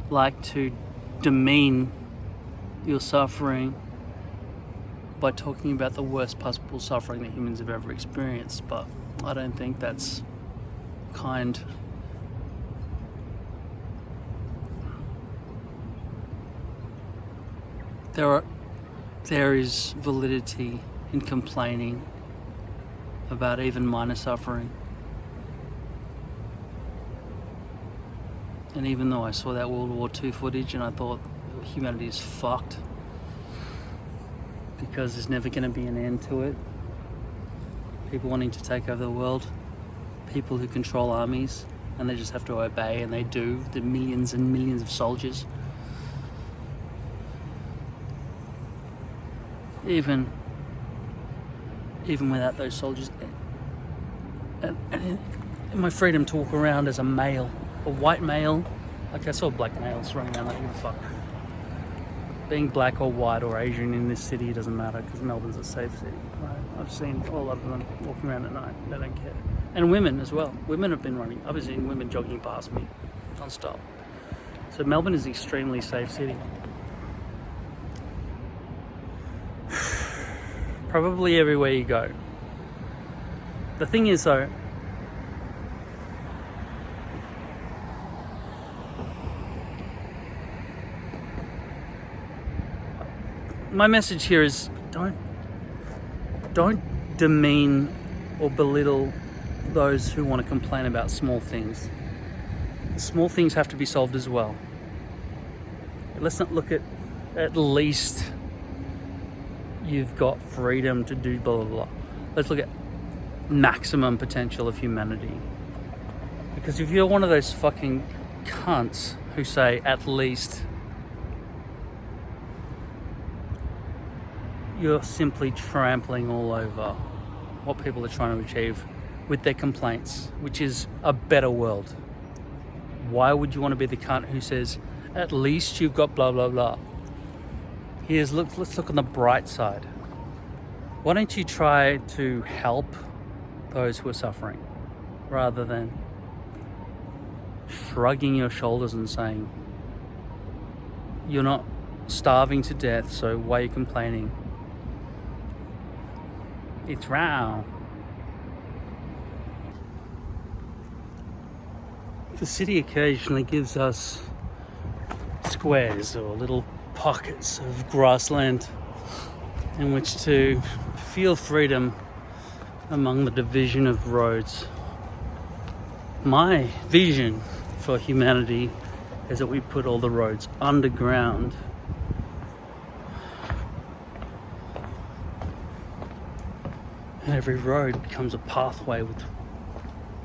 like to demean your suffering by talking about the worst possible suffering that humans have ever experienced, but I don't think that's kind. There is validity in complaining about even minor suffering. And even though I saw that World War II footage and I thought humanity is fucked because there's never going to be an end to it, people wanting to take over the world, people who control armies and they just have to obey, and they do, the millions and millions of soldiers. Even without those soldiers, and my freedom to walk around as a male, a white male. Like, I saw black males running around, I don't give a fuck. Being black or white or Asian in this city doesn't matter, because Melbourne's a safe city. Right? I've seen a lot of them walking around at night, they don't care. And women as well. Women have been running. I've seen women jogging past me non-stop. So Melbourne is an extremely safe city. Probably everywhere you go. The thing is though, my message here is don't demean or belittle those who want to complain about small things. Small things have to be solved as well. Let's not look at least you've got freedom to do blah blah blah. Let's look at maximum potential of humanity. Because if you're one of those fucking cunts who say at least, you're simply trampling all over what people are trying to achieve with their complaints, which is a better world. Why would you want to be the cunt who says, at least you've got blah, blah, blah? Let's look on the bright side. Why don't you try to help those who are suffering, rather than shrugging your shoulders and saying, you're not starving to death, so why are you complaining? It's wrong. The city occasionally gives us squares or little pockets of grassland in which to feel freedom among the division of roads. My vision for humanity is that we put all the roads underground. And every road becomes a pathway with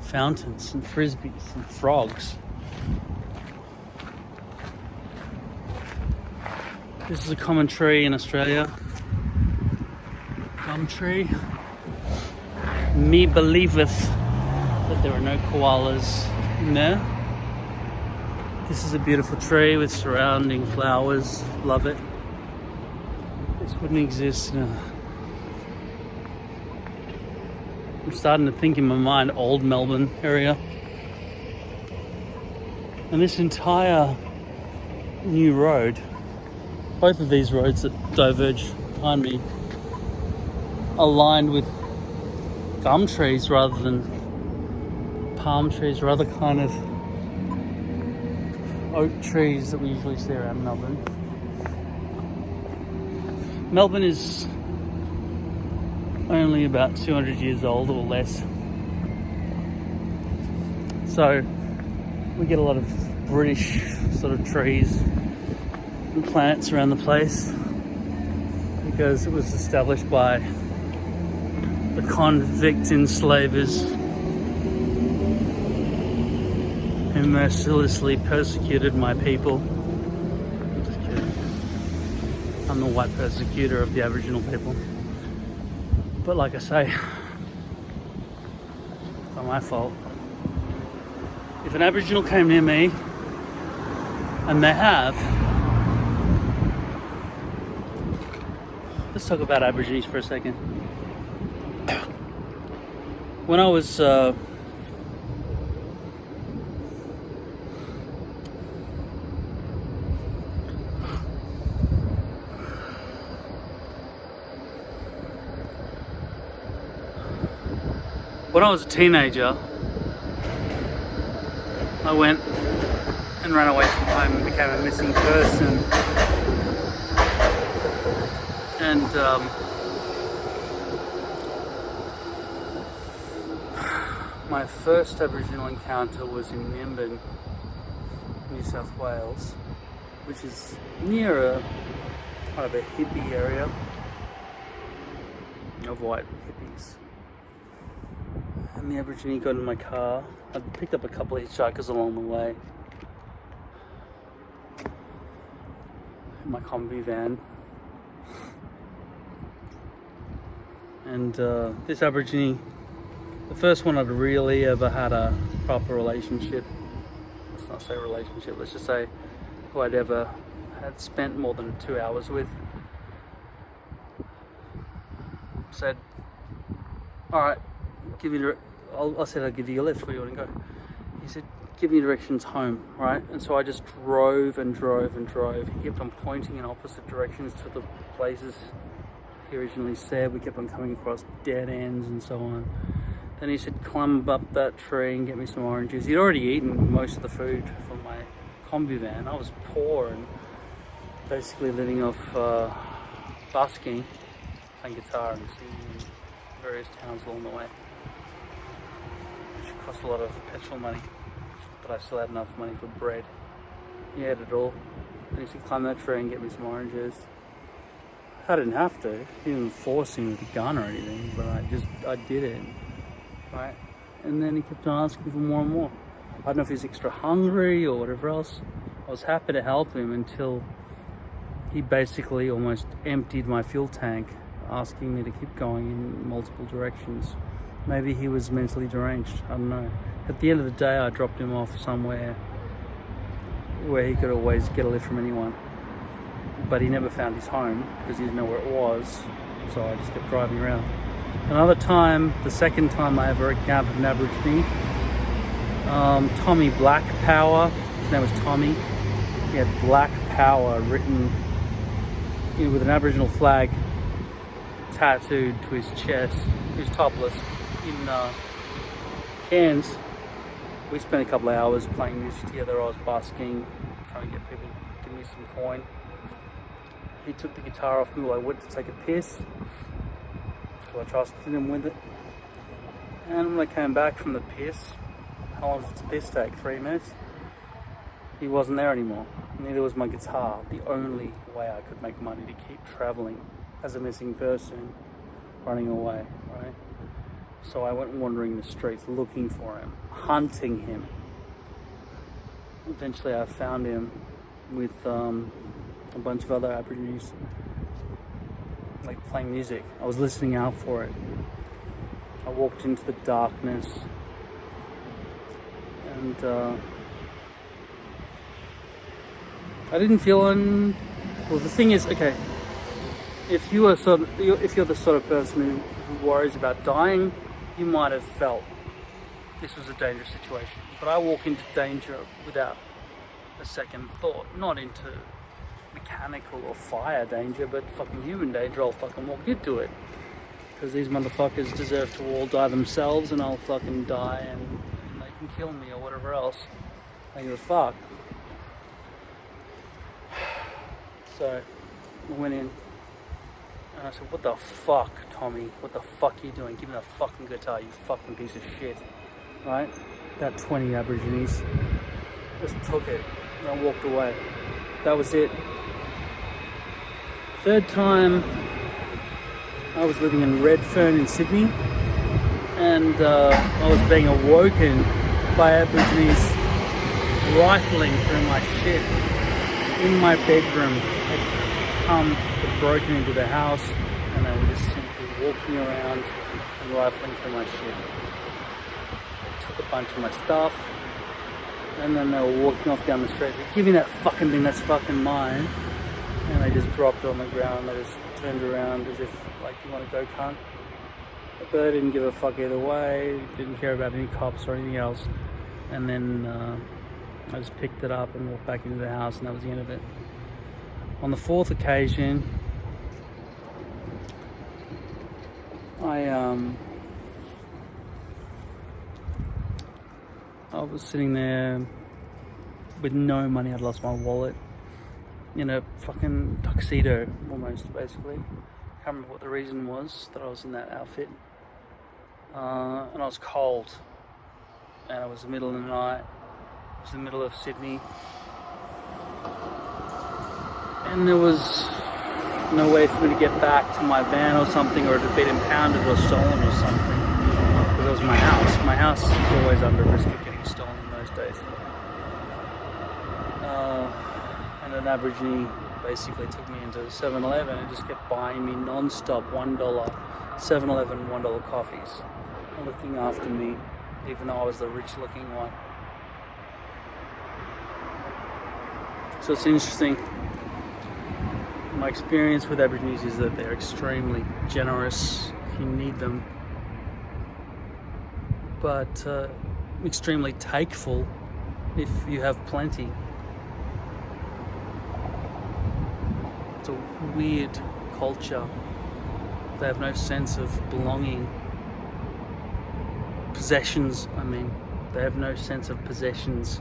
fountains and frisbees and frogs. This is a common tree in Australia. Gum tree. Me believeth that there are no koalas in there. This is a beautiful tree with surrounding flowers. Love it. This wouldn't exist in a... I'm starting to think in my mind old Melbourne area. And this entire new road, both of these roads that diverge behind me, are lined with gum trees rather than palm trees or other kind of oak trees that we usually see around Melbourne. Melbourne is only about 200 years old or less. So we get a lot of British sort of trees and plants around the place because it was established by the convict enslavers who mercilessly persecuted my people. I'm just kidding. I'm the white persecutor of the Aboriginal people. But like I say, it's not my fault. If an Aboriginal came near me, and they have, let's talk about Aborigines for a second. When I was a teenager, I went and ran away from home and became a missing person. And my first Aboriginal encounter was in Melbourne, New South Wales, which is near a kind of a hippie area of white hippies. And the Aborigine got in my car. I picked up a couple of hitchhikers along the way in my combi van. And this Aborigine, the first one I'd really ever had a proper relationship, let's not say relationship, let's just say who I'd ever had spent more than 2 hours with, said, alright, I said I'd give you a lift, where you want to go? He said, give me directions home, right? And so I just drove and drove and drove. He kept on pointing in opposite directions to the places he originally said. We kept on coming across dead ends and so on. Then he said, climb up that tree and get me some oranges. He'd already eaten most of the food from my combi van. I was poor and basically living off busking, playing guitar and singing in various towns along the way. Which cost a lot of petrol money, but I still had enough money for bread. He had it all. And he said, climb that tree and get me some oranges. I didn't have to. He didn't force me with a gun or anything, but I did it. Right? And then he kept on asking for more and more. I don't know if he's extra hungry or whatever else. I was happy to help him until he basically almost emptied my fuel tank, asking me to keep going in multiple directions. Maybe he was mentally deranged, I don't know. At the end of the day, I dropped him off somewhere where he could always get a lift from anyone. But he never found his home because he didn't know where it was, so I just kept driving around. Another time, the second time I ever encountered an Aborigine, Tommy Black Power, his name was Tommy. He had Black Power written with an Aboriginal flag tattooed to his chest. He was topless in Cairns, We spent a couple of hours playing music together. I was busking, trying to get people to give me some coin. He took the guitar off me while I went to take a piss, so I trusted him with it. And when I came back from the piss, how long does the piss take? 3 minutes? He wasn't there anymore. Neither was my guitar. The only way I could make money to keep traveling as a missing person, running away, right? So I went wandering the streets looking for him, hunting him. Eventually I found him with a bunch of other Aborigines, like playing music. I was listening out for it. I walked into the darkness and I didn't feel well, the thing is, okay, if you're the sort of person who worries about dying, you might have felt this was a dangerous situation. But I walk into danger without a second thought, not into mechanical or fire danger, but fucking human danger. I'll fucking walk into it. Because these motherfuckers deserve to all die themselves, and I'll fucking die and they can kill me or whatever else. I give a fuck. So I went in and I said, "What the fuck, Tommy? What the fuck are you doing? Give me that fucking guitar, you fucking piece of shit." Right? About 20 Aborigines just took it and I walked away. That was it. Third time, I was living in Redfern in Sydney, and I was being awoken by Aborigines rifling through my shit in my bedroom. They'd broken into the house, and they were just simply walking around and rifling through my shit. They took a bunch of my stuff, and then they were walking off down the street. "Give me that fucking thing, that's fucking mine." And they just dropped it on the ground. They just turned around as if, like, "You want to go, cunt?" But they didn't give a fuck either way. Didn't care about any cops or anything else. And then I just picked it up and walked back into the house, and that was the end of it. On the fourth occasion, I was sitting there with no money. I'd lost my wallet, in a fucking tuxedo almost, basically. Can't remember what the reason was that I was in that outfit. And I was cold, and it was the middle of the night. It was the middle of Sydney, and there was no way for me to get back to my van or something, or it had been impounded or stolen or something, because it was my house. My house was always under risk of getting stolen in those days. And an Aborigine basically took me into 7-Eleven and just kept buying me non-stop $1 7-Eleven $1 coffees, and looking after me, even though I was the rich-looking one. So it's interesting. My experience with Aborigines is that they're extremely generous if you need them, but extremely takeful if you have plenty. It's a weird culture. They have no sense of belonging. Possessions, I mean. They have no sense of possessions.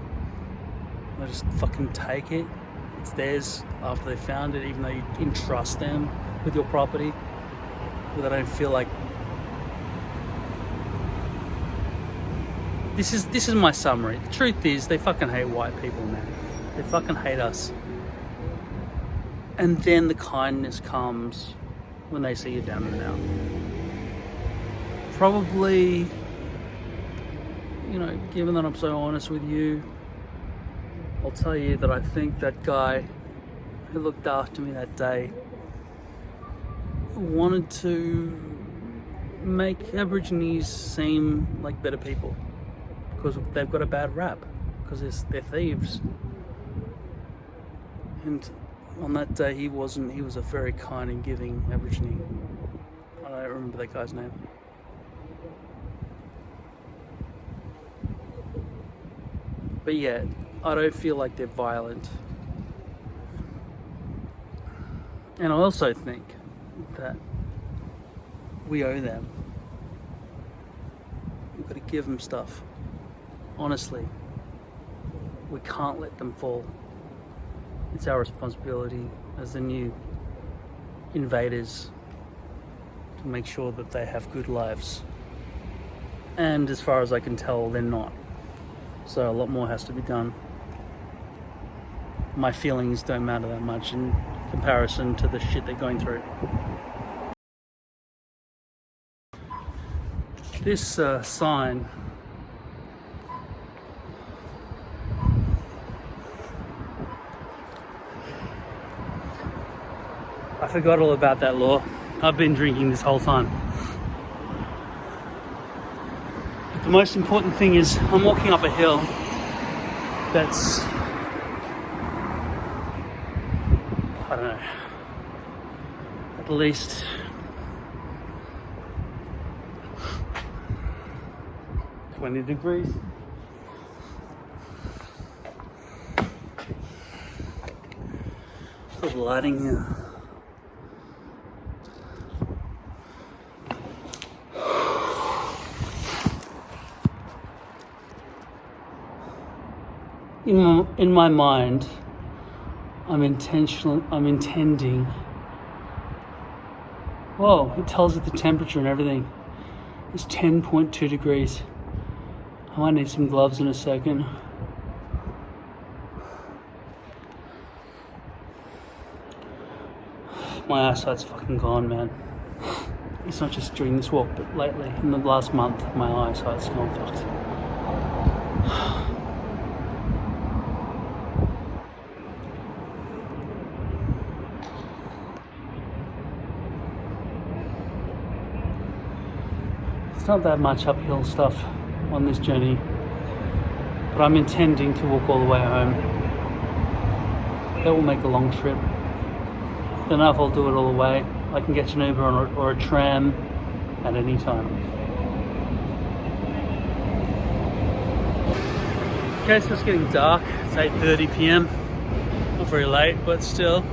They just fucking take it. It's theirs after they found it, even though you entrust them with your property. But they don't feel like... This is my summary. The truth is, they fucking hate white people, man. They fucking hate us. And then the kindness comes when they see you down and out. Probably, given that I'm so honest with you, I'll tell you that I think that guy who looked after me that day wanted to make Aborigines seem like better people, because they've got a bad rap, because they're thieves. And on that day, he was a very kind and giving Aborigine. I don't remember that guy's name. But yeah, I don't feel like they're violent. And I also think that we owe them. We've got to give them stuff. honestly, we can't let them fall. It's our responsibility as the new invaders to make sure that they have good lives. And as far as I can tell, they're not. So a lot more has to be done. My feelings don't matter that much in comparison to the shit they're going through. This sign I forgot all about that law. I've been drinking this whole time. But the most important thing is I'm walking up a hill that's, I don't know, at least 20 degrees. Good lighting here. In my mind, I'm intending. Whoa, it tells it the temperature and everything. It's 10.2 degrees. I might need some gloves in a second. My eyesight's fucking gone, man. It's not just during this walk, but lately, in the last month, my eyesight's gone fucked. It's not that much uphill stuff on this journey, but I'm intending to walk all the way home. That will make a long trip. Don't know if I'll do it all the way. I can get an Uber or a tram at any time. Okay, so it's getting dark. It's 8:30 p.m. Not very late, but still,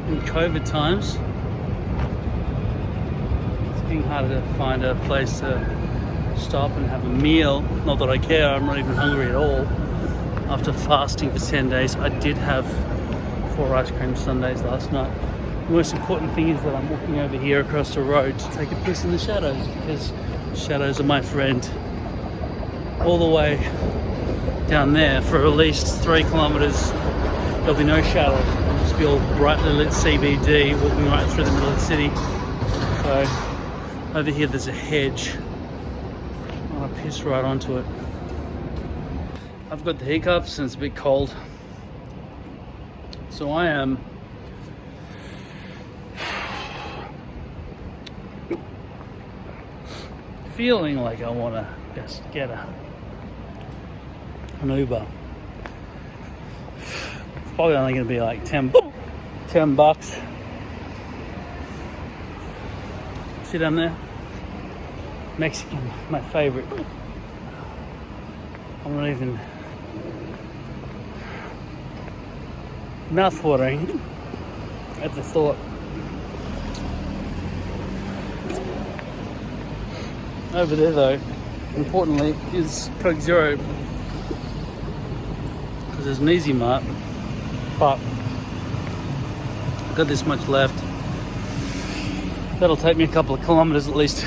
in COVID times, it's getting harder to find a place to stop and have a meal. Not that I care, I'm not even hungry at all. After fasting for 10 days, I did have 4 ice cream sundaes last night. The most important thing is that I'm walking over here across the road to take a piss in the shadows, because shadows are my friend. All the way down there for at least 3 kilometers, there'll be no shadows. It'll just be all brightly lit CBD, walking right through the middle of the city. So over here there's a hedge. I want to piss right onto it. I've got the hiccups and it's a bit cold. So I am feeling like I want to just get an Uber. It's probably only going to be like 10 bucks. See down there? Mexican, my favorite. I'm not even mouth-watering at the thought. Over there though, importantly, is Coke Zero, because there's an Easy Mart, but I've got this much left. That'll take me a couple of kilometers at least.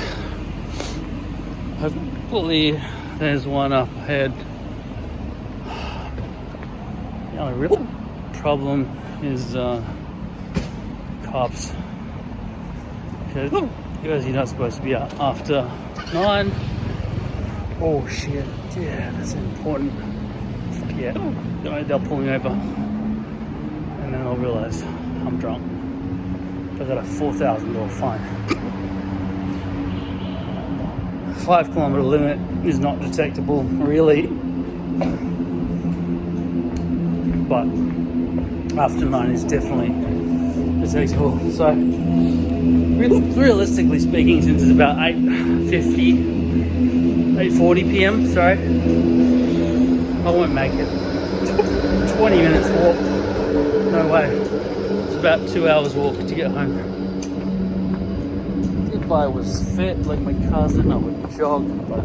Hopefully there's one up ahead. The only real problem is cops, because you're not supposed to be out after 9. Oh shit, yeah, that's important. Yeah, they'll pull me over and then I'll realise I'm drunk. I got a $4,000 fine. 5 kilometre limit is not detectable really, but after 9 is definitely detectable. So realistically speaking, since it's about 8:40 p.m, sorry, I won't make it. 20 minutes walk, no way. It's about 2 hours walk to get home. If I was fit like my cousin, I would jog, but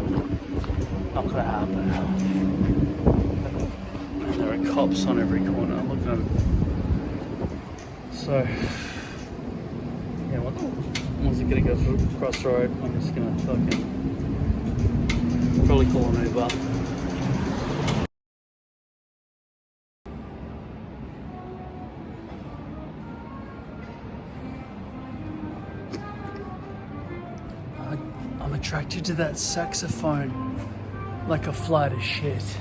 not gonna happen. cops on every corner. Look at them. So, yeah, once I'm gonna go across the road, I'm just gonna fucking probably call an Uber. I'm attracted to that saxophone like a flight of shit.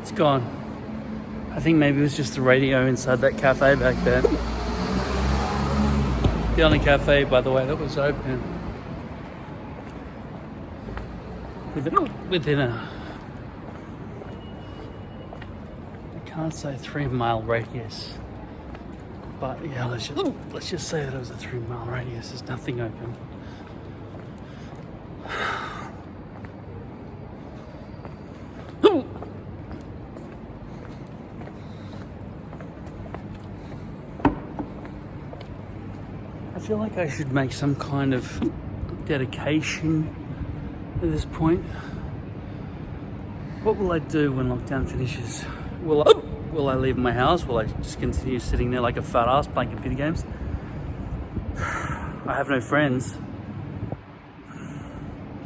It's gone. I think maybe it was just the radio inside that cafe back there. The only cafe, by the way, that was open. Within a, I can't say 3 mile radius. But yeah, let's just say that it was a 3 mile radius. There's nothing open. I feel like I should make some kind of dedication at this point. What will I do when lockdown finishes? Will I leave my house? Will I just continue sitting there like a fat ass playing computer games? I have no friends.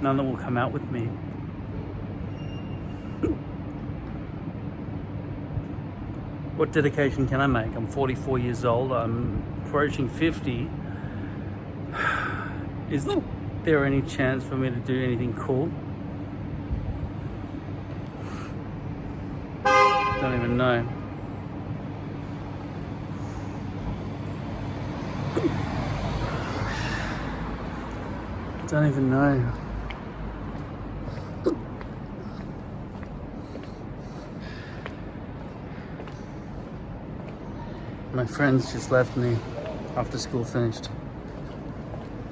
None that will come out with me. What dedication can I make? I'm 44 years old. I'm approaching 50. Is there any chance for me to do anything cool? Don't even know. Don't even know. My friends just left me after school finished.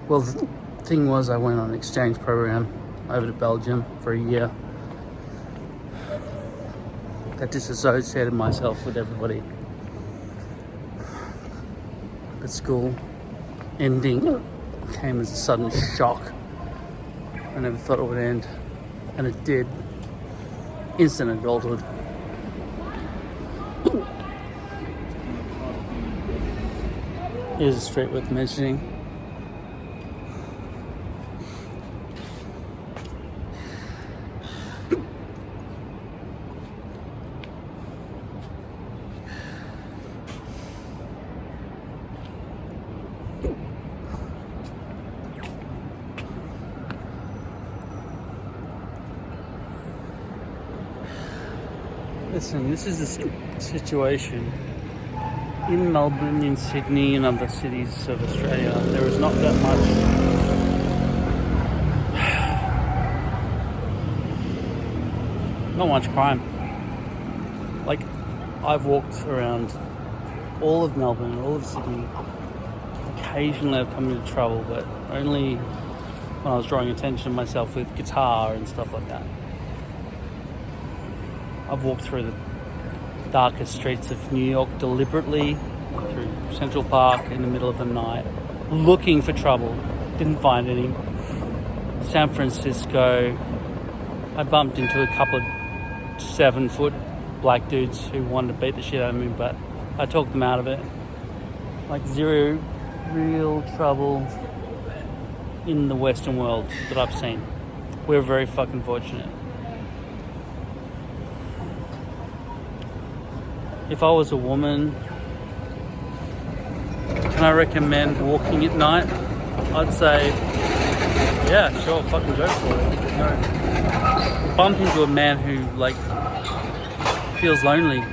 Well, the thing was, I went on an exchange program over to Belgium for a year. I disassociated myself with everybody. But school ending came as a sudden shock. I never thought it would end, and it did. Instant adulthood. Here's a street worth mentioning. Listen, this is the situation in Melbourne, in Sydney, and other cities of Australia. There is not that much crime. Like, I've walked around all of Melbourne, all of Sydney. Occasionally I've come into trouble, but only when I was drawing attention to myself with guitar and stuff like that. I've walked through the darkest streets of New York deliberately, through Central Park in the middle of the night, looking for trouble. Didn't find any. San Francisco, I bumped into a couple of 7-foot black dudes who wanted to beat the shit out of me, but I talked them out of it. Like, zero real trouble in the Western world that I've seen. We're very fucking fortunate. If I was a woman, can I recommend walking at night? I'd say, yeah, sure, fucking go for it. No. Bump into a man who, like, feels lonely.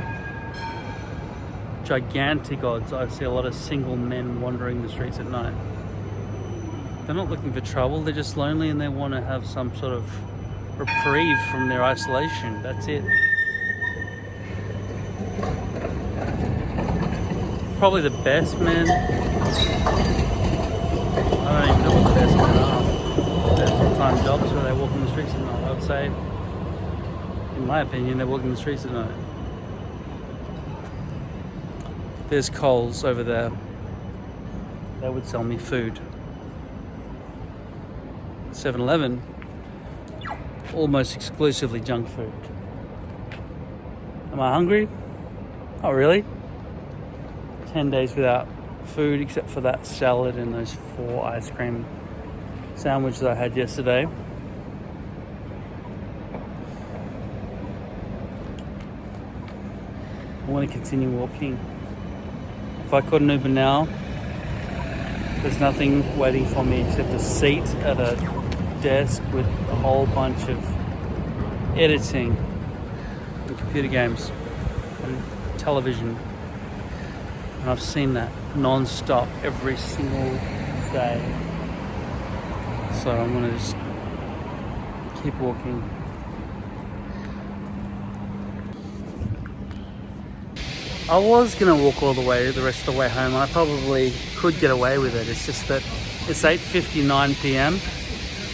Gigantic odds I see a lot of single men wandering the streets at night. They're not looking for trouble. They're just lonely and they want to have some sort of reprieve from their isolation. That's it. Probably the best men. I don't even know what the best men are. They're full-time jobs where they walk in the streets at night. I would say, in my opinion, they walk in the streets at night. There's Coles over there. They would sell me food. 7-Eleven, almost exclusively junk food. Am I hungry? Not really. 10 days without food except for that salad and those 4 ice cream sandwiches I had yesterday. I want to continue walking. If I caught an Uber now, there's nothing waiting for me except a seat at a desk with a whole bunch of editing and computer games and television. And I've seen that non-stop every single day. So I'm gonna just keep walking. I was gonna walk all the rest of the way home. I probably could get away with it. It's just that it's 8:59 p.m.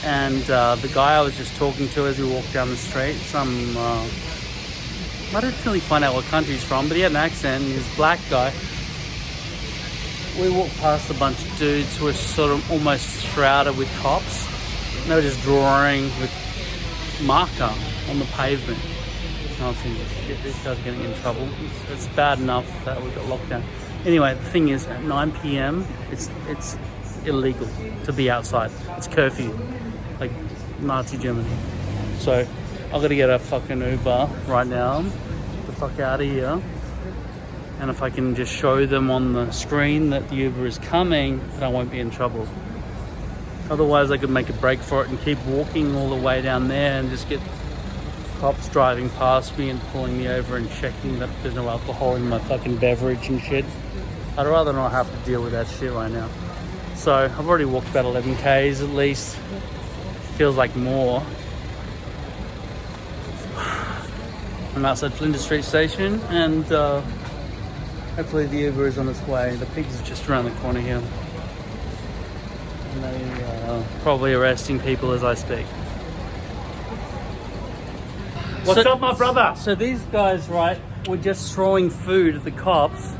and the guy I was just talking to as we walked down the street, I didn't really find out what country he's from, but he had an accent. He was a black guy. We walked past a bunch of dudes who were sort of almost shrouded with cops. And they were just drawing with marker on the pavement. And I was thinking, shit, these guys are getting in trouble. It's bad enough that we got locked down. Anyway, the thing is, at 9 p.m, it's illegal to be outside. It's curfew, like Nazi Germany. So I've got to get a fucking Uber right now. Get the fuck out of here. And if I can just show them on the screen that the Uber is coming, then I won't be in trouble. Otherwise, I could make a break for it and keep walking all the way down there and just get cops driving past me and pulling me over and checking that there's no alcohol in my fucking beverage and shit. I'd rather not have to deal with that shit right now. So I've already walked about 11 Ks at least. Feels like more. I'm outside Flinders Street Station and hopefully the Uber is on its way. The pigs are just around the corner here. And they are probably arresting people as I speak. What's up, my brother? So these guys, right, were just throwing food at the cops.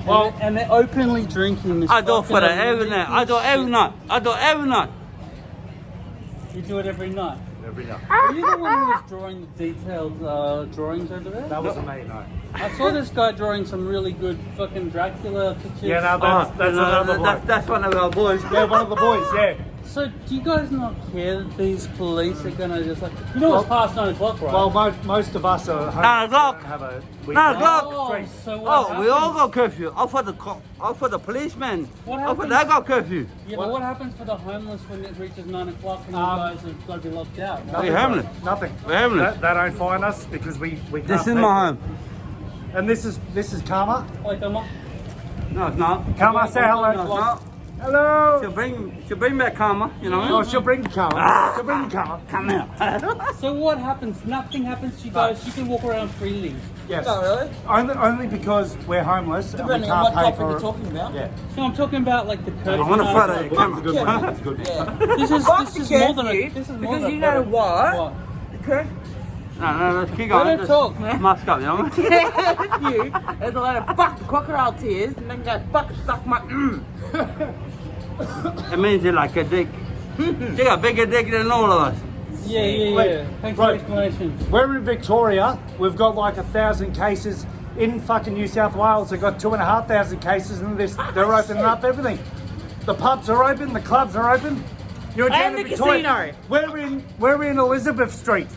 Well, And they're openly drinking this. I do it for fucking every night. I do it every night. I do it every night. You do it every night. every night. Are you the one who was drawing the detailed drawings over there? That wasn't me, no. I saw this guy drawing some really good fucking Dracula pictures. Yeah, no, that's another bloke. That's one of our boys. Yeah, one of the boys, yeah. So do you guys not care that these police are gonna just like, you know, it's past 9 o'clock, right? Well, most of us are home. 9 o'clock. Have a 9 o'clock. Oh, so what Oh, we all happens? got curfew. All for the policemen. What All for happens? that got curfew. Yeah, but what happens for the homeless when it reaches 9 o'clock and you guys have got to be locked out? Right? We're homeless. Nothing. We're homeless. They don't find us because we can't. This is pay. my home. And this is Karma. Like, I'm not, No, it's not. Karma, say No, it's hello. not. Hello. She'll bring back karma, you know. Oh, she'll bring Karma. She'll bring Karma. Come here. so what happens? Nothing happens to you guys. You can walk around freely. Yes. Oh, really? Only because we're homeless and we Depending on can't what pay topic for you're it. talking about. Yeah. So I'm talking about like the curfew. I want to night. photo your camera. Good one. That's good. Yeah. This is Fuck this the is more than a curfew, this is more because than you a know what? What? The curfew No, let's keep going. Let her Just talk, man. Mask up, you know. you is a lot of fuck crocodile tears and then go fuck suck my It means you like a dick. You got a bigger dick than all of us. Yeah, yeah, yeah. Wait, Thanks for the right. explanation. We're in Victoria. We've got like 1,000 cases. In fucking New South Wales, they've got 2,500 cases, and they're opening up everything. The pubs are open. The clubs are open. You're in And down in the Victoria. casino. We're in Elizabeth Street,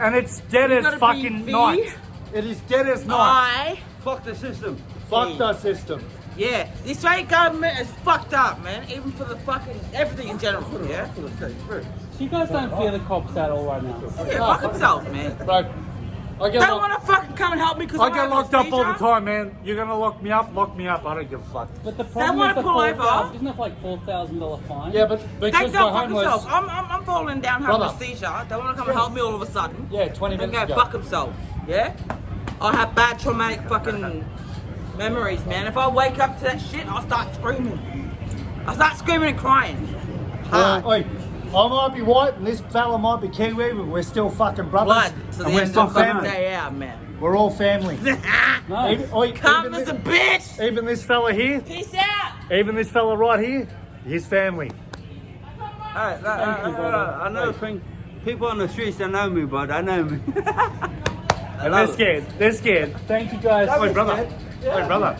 and it's dead as gotta fucking be night. It is dead as night. Fuck the system. Fuck the system. Yeah, the Australian government is fucked up, man. Even for the fucking everything in general. Yeah. So you guys don't fear the cops at all right now. Yeah, fuck themselves, man. Bro, I get Don't locked, want to fucking come and help me because I get locked up all the time, man. You're gonna lock me up, lock me up. I don't give a fuck. But the They problem wanna is the pull over. $4,000 isn't that like $4,000 fine? Yeah, but They because don't we're fuck themselves. homeless. I'm falling down having Brother. a seizure. They want to come and help me all of a sudden. Yeah, 20 And minutes go ago. fuck themselves. Yeah? I have bad traumatic fucking memories, man. If I wake up to that shit, I'll start screaming. I start screaming and crying. Hard. Oi, I might be white and this fella might be Kiwi, but we're still fucking brothers. Blood to the and we're end still of the fucking family. day out, man. We're all family. No. Come as a bitch! Even this fella here, Peace out! even this fella right here, his family. I know people on the streets don't know me, but I know me. And they're scared. They're scared. Thank you guys. Oi, brother. Oi, brother.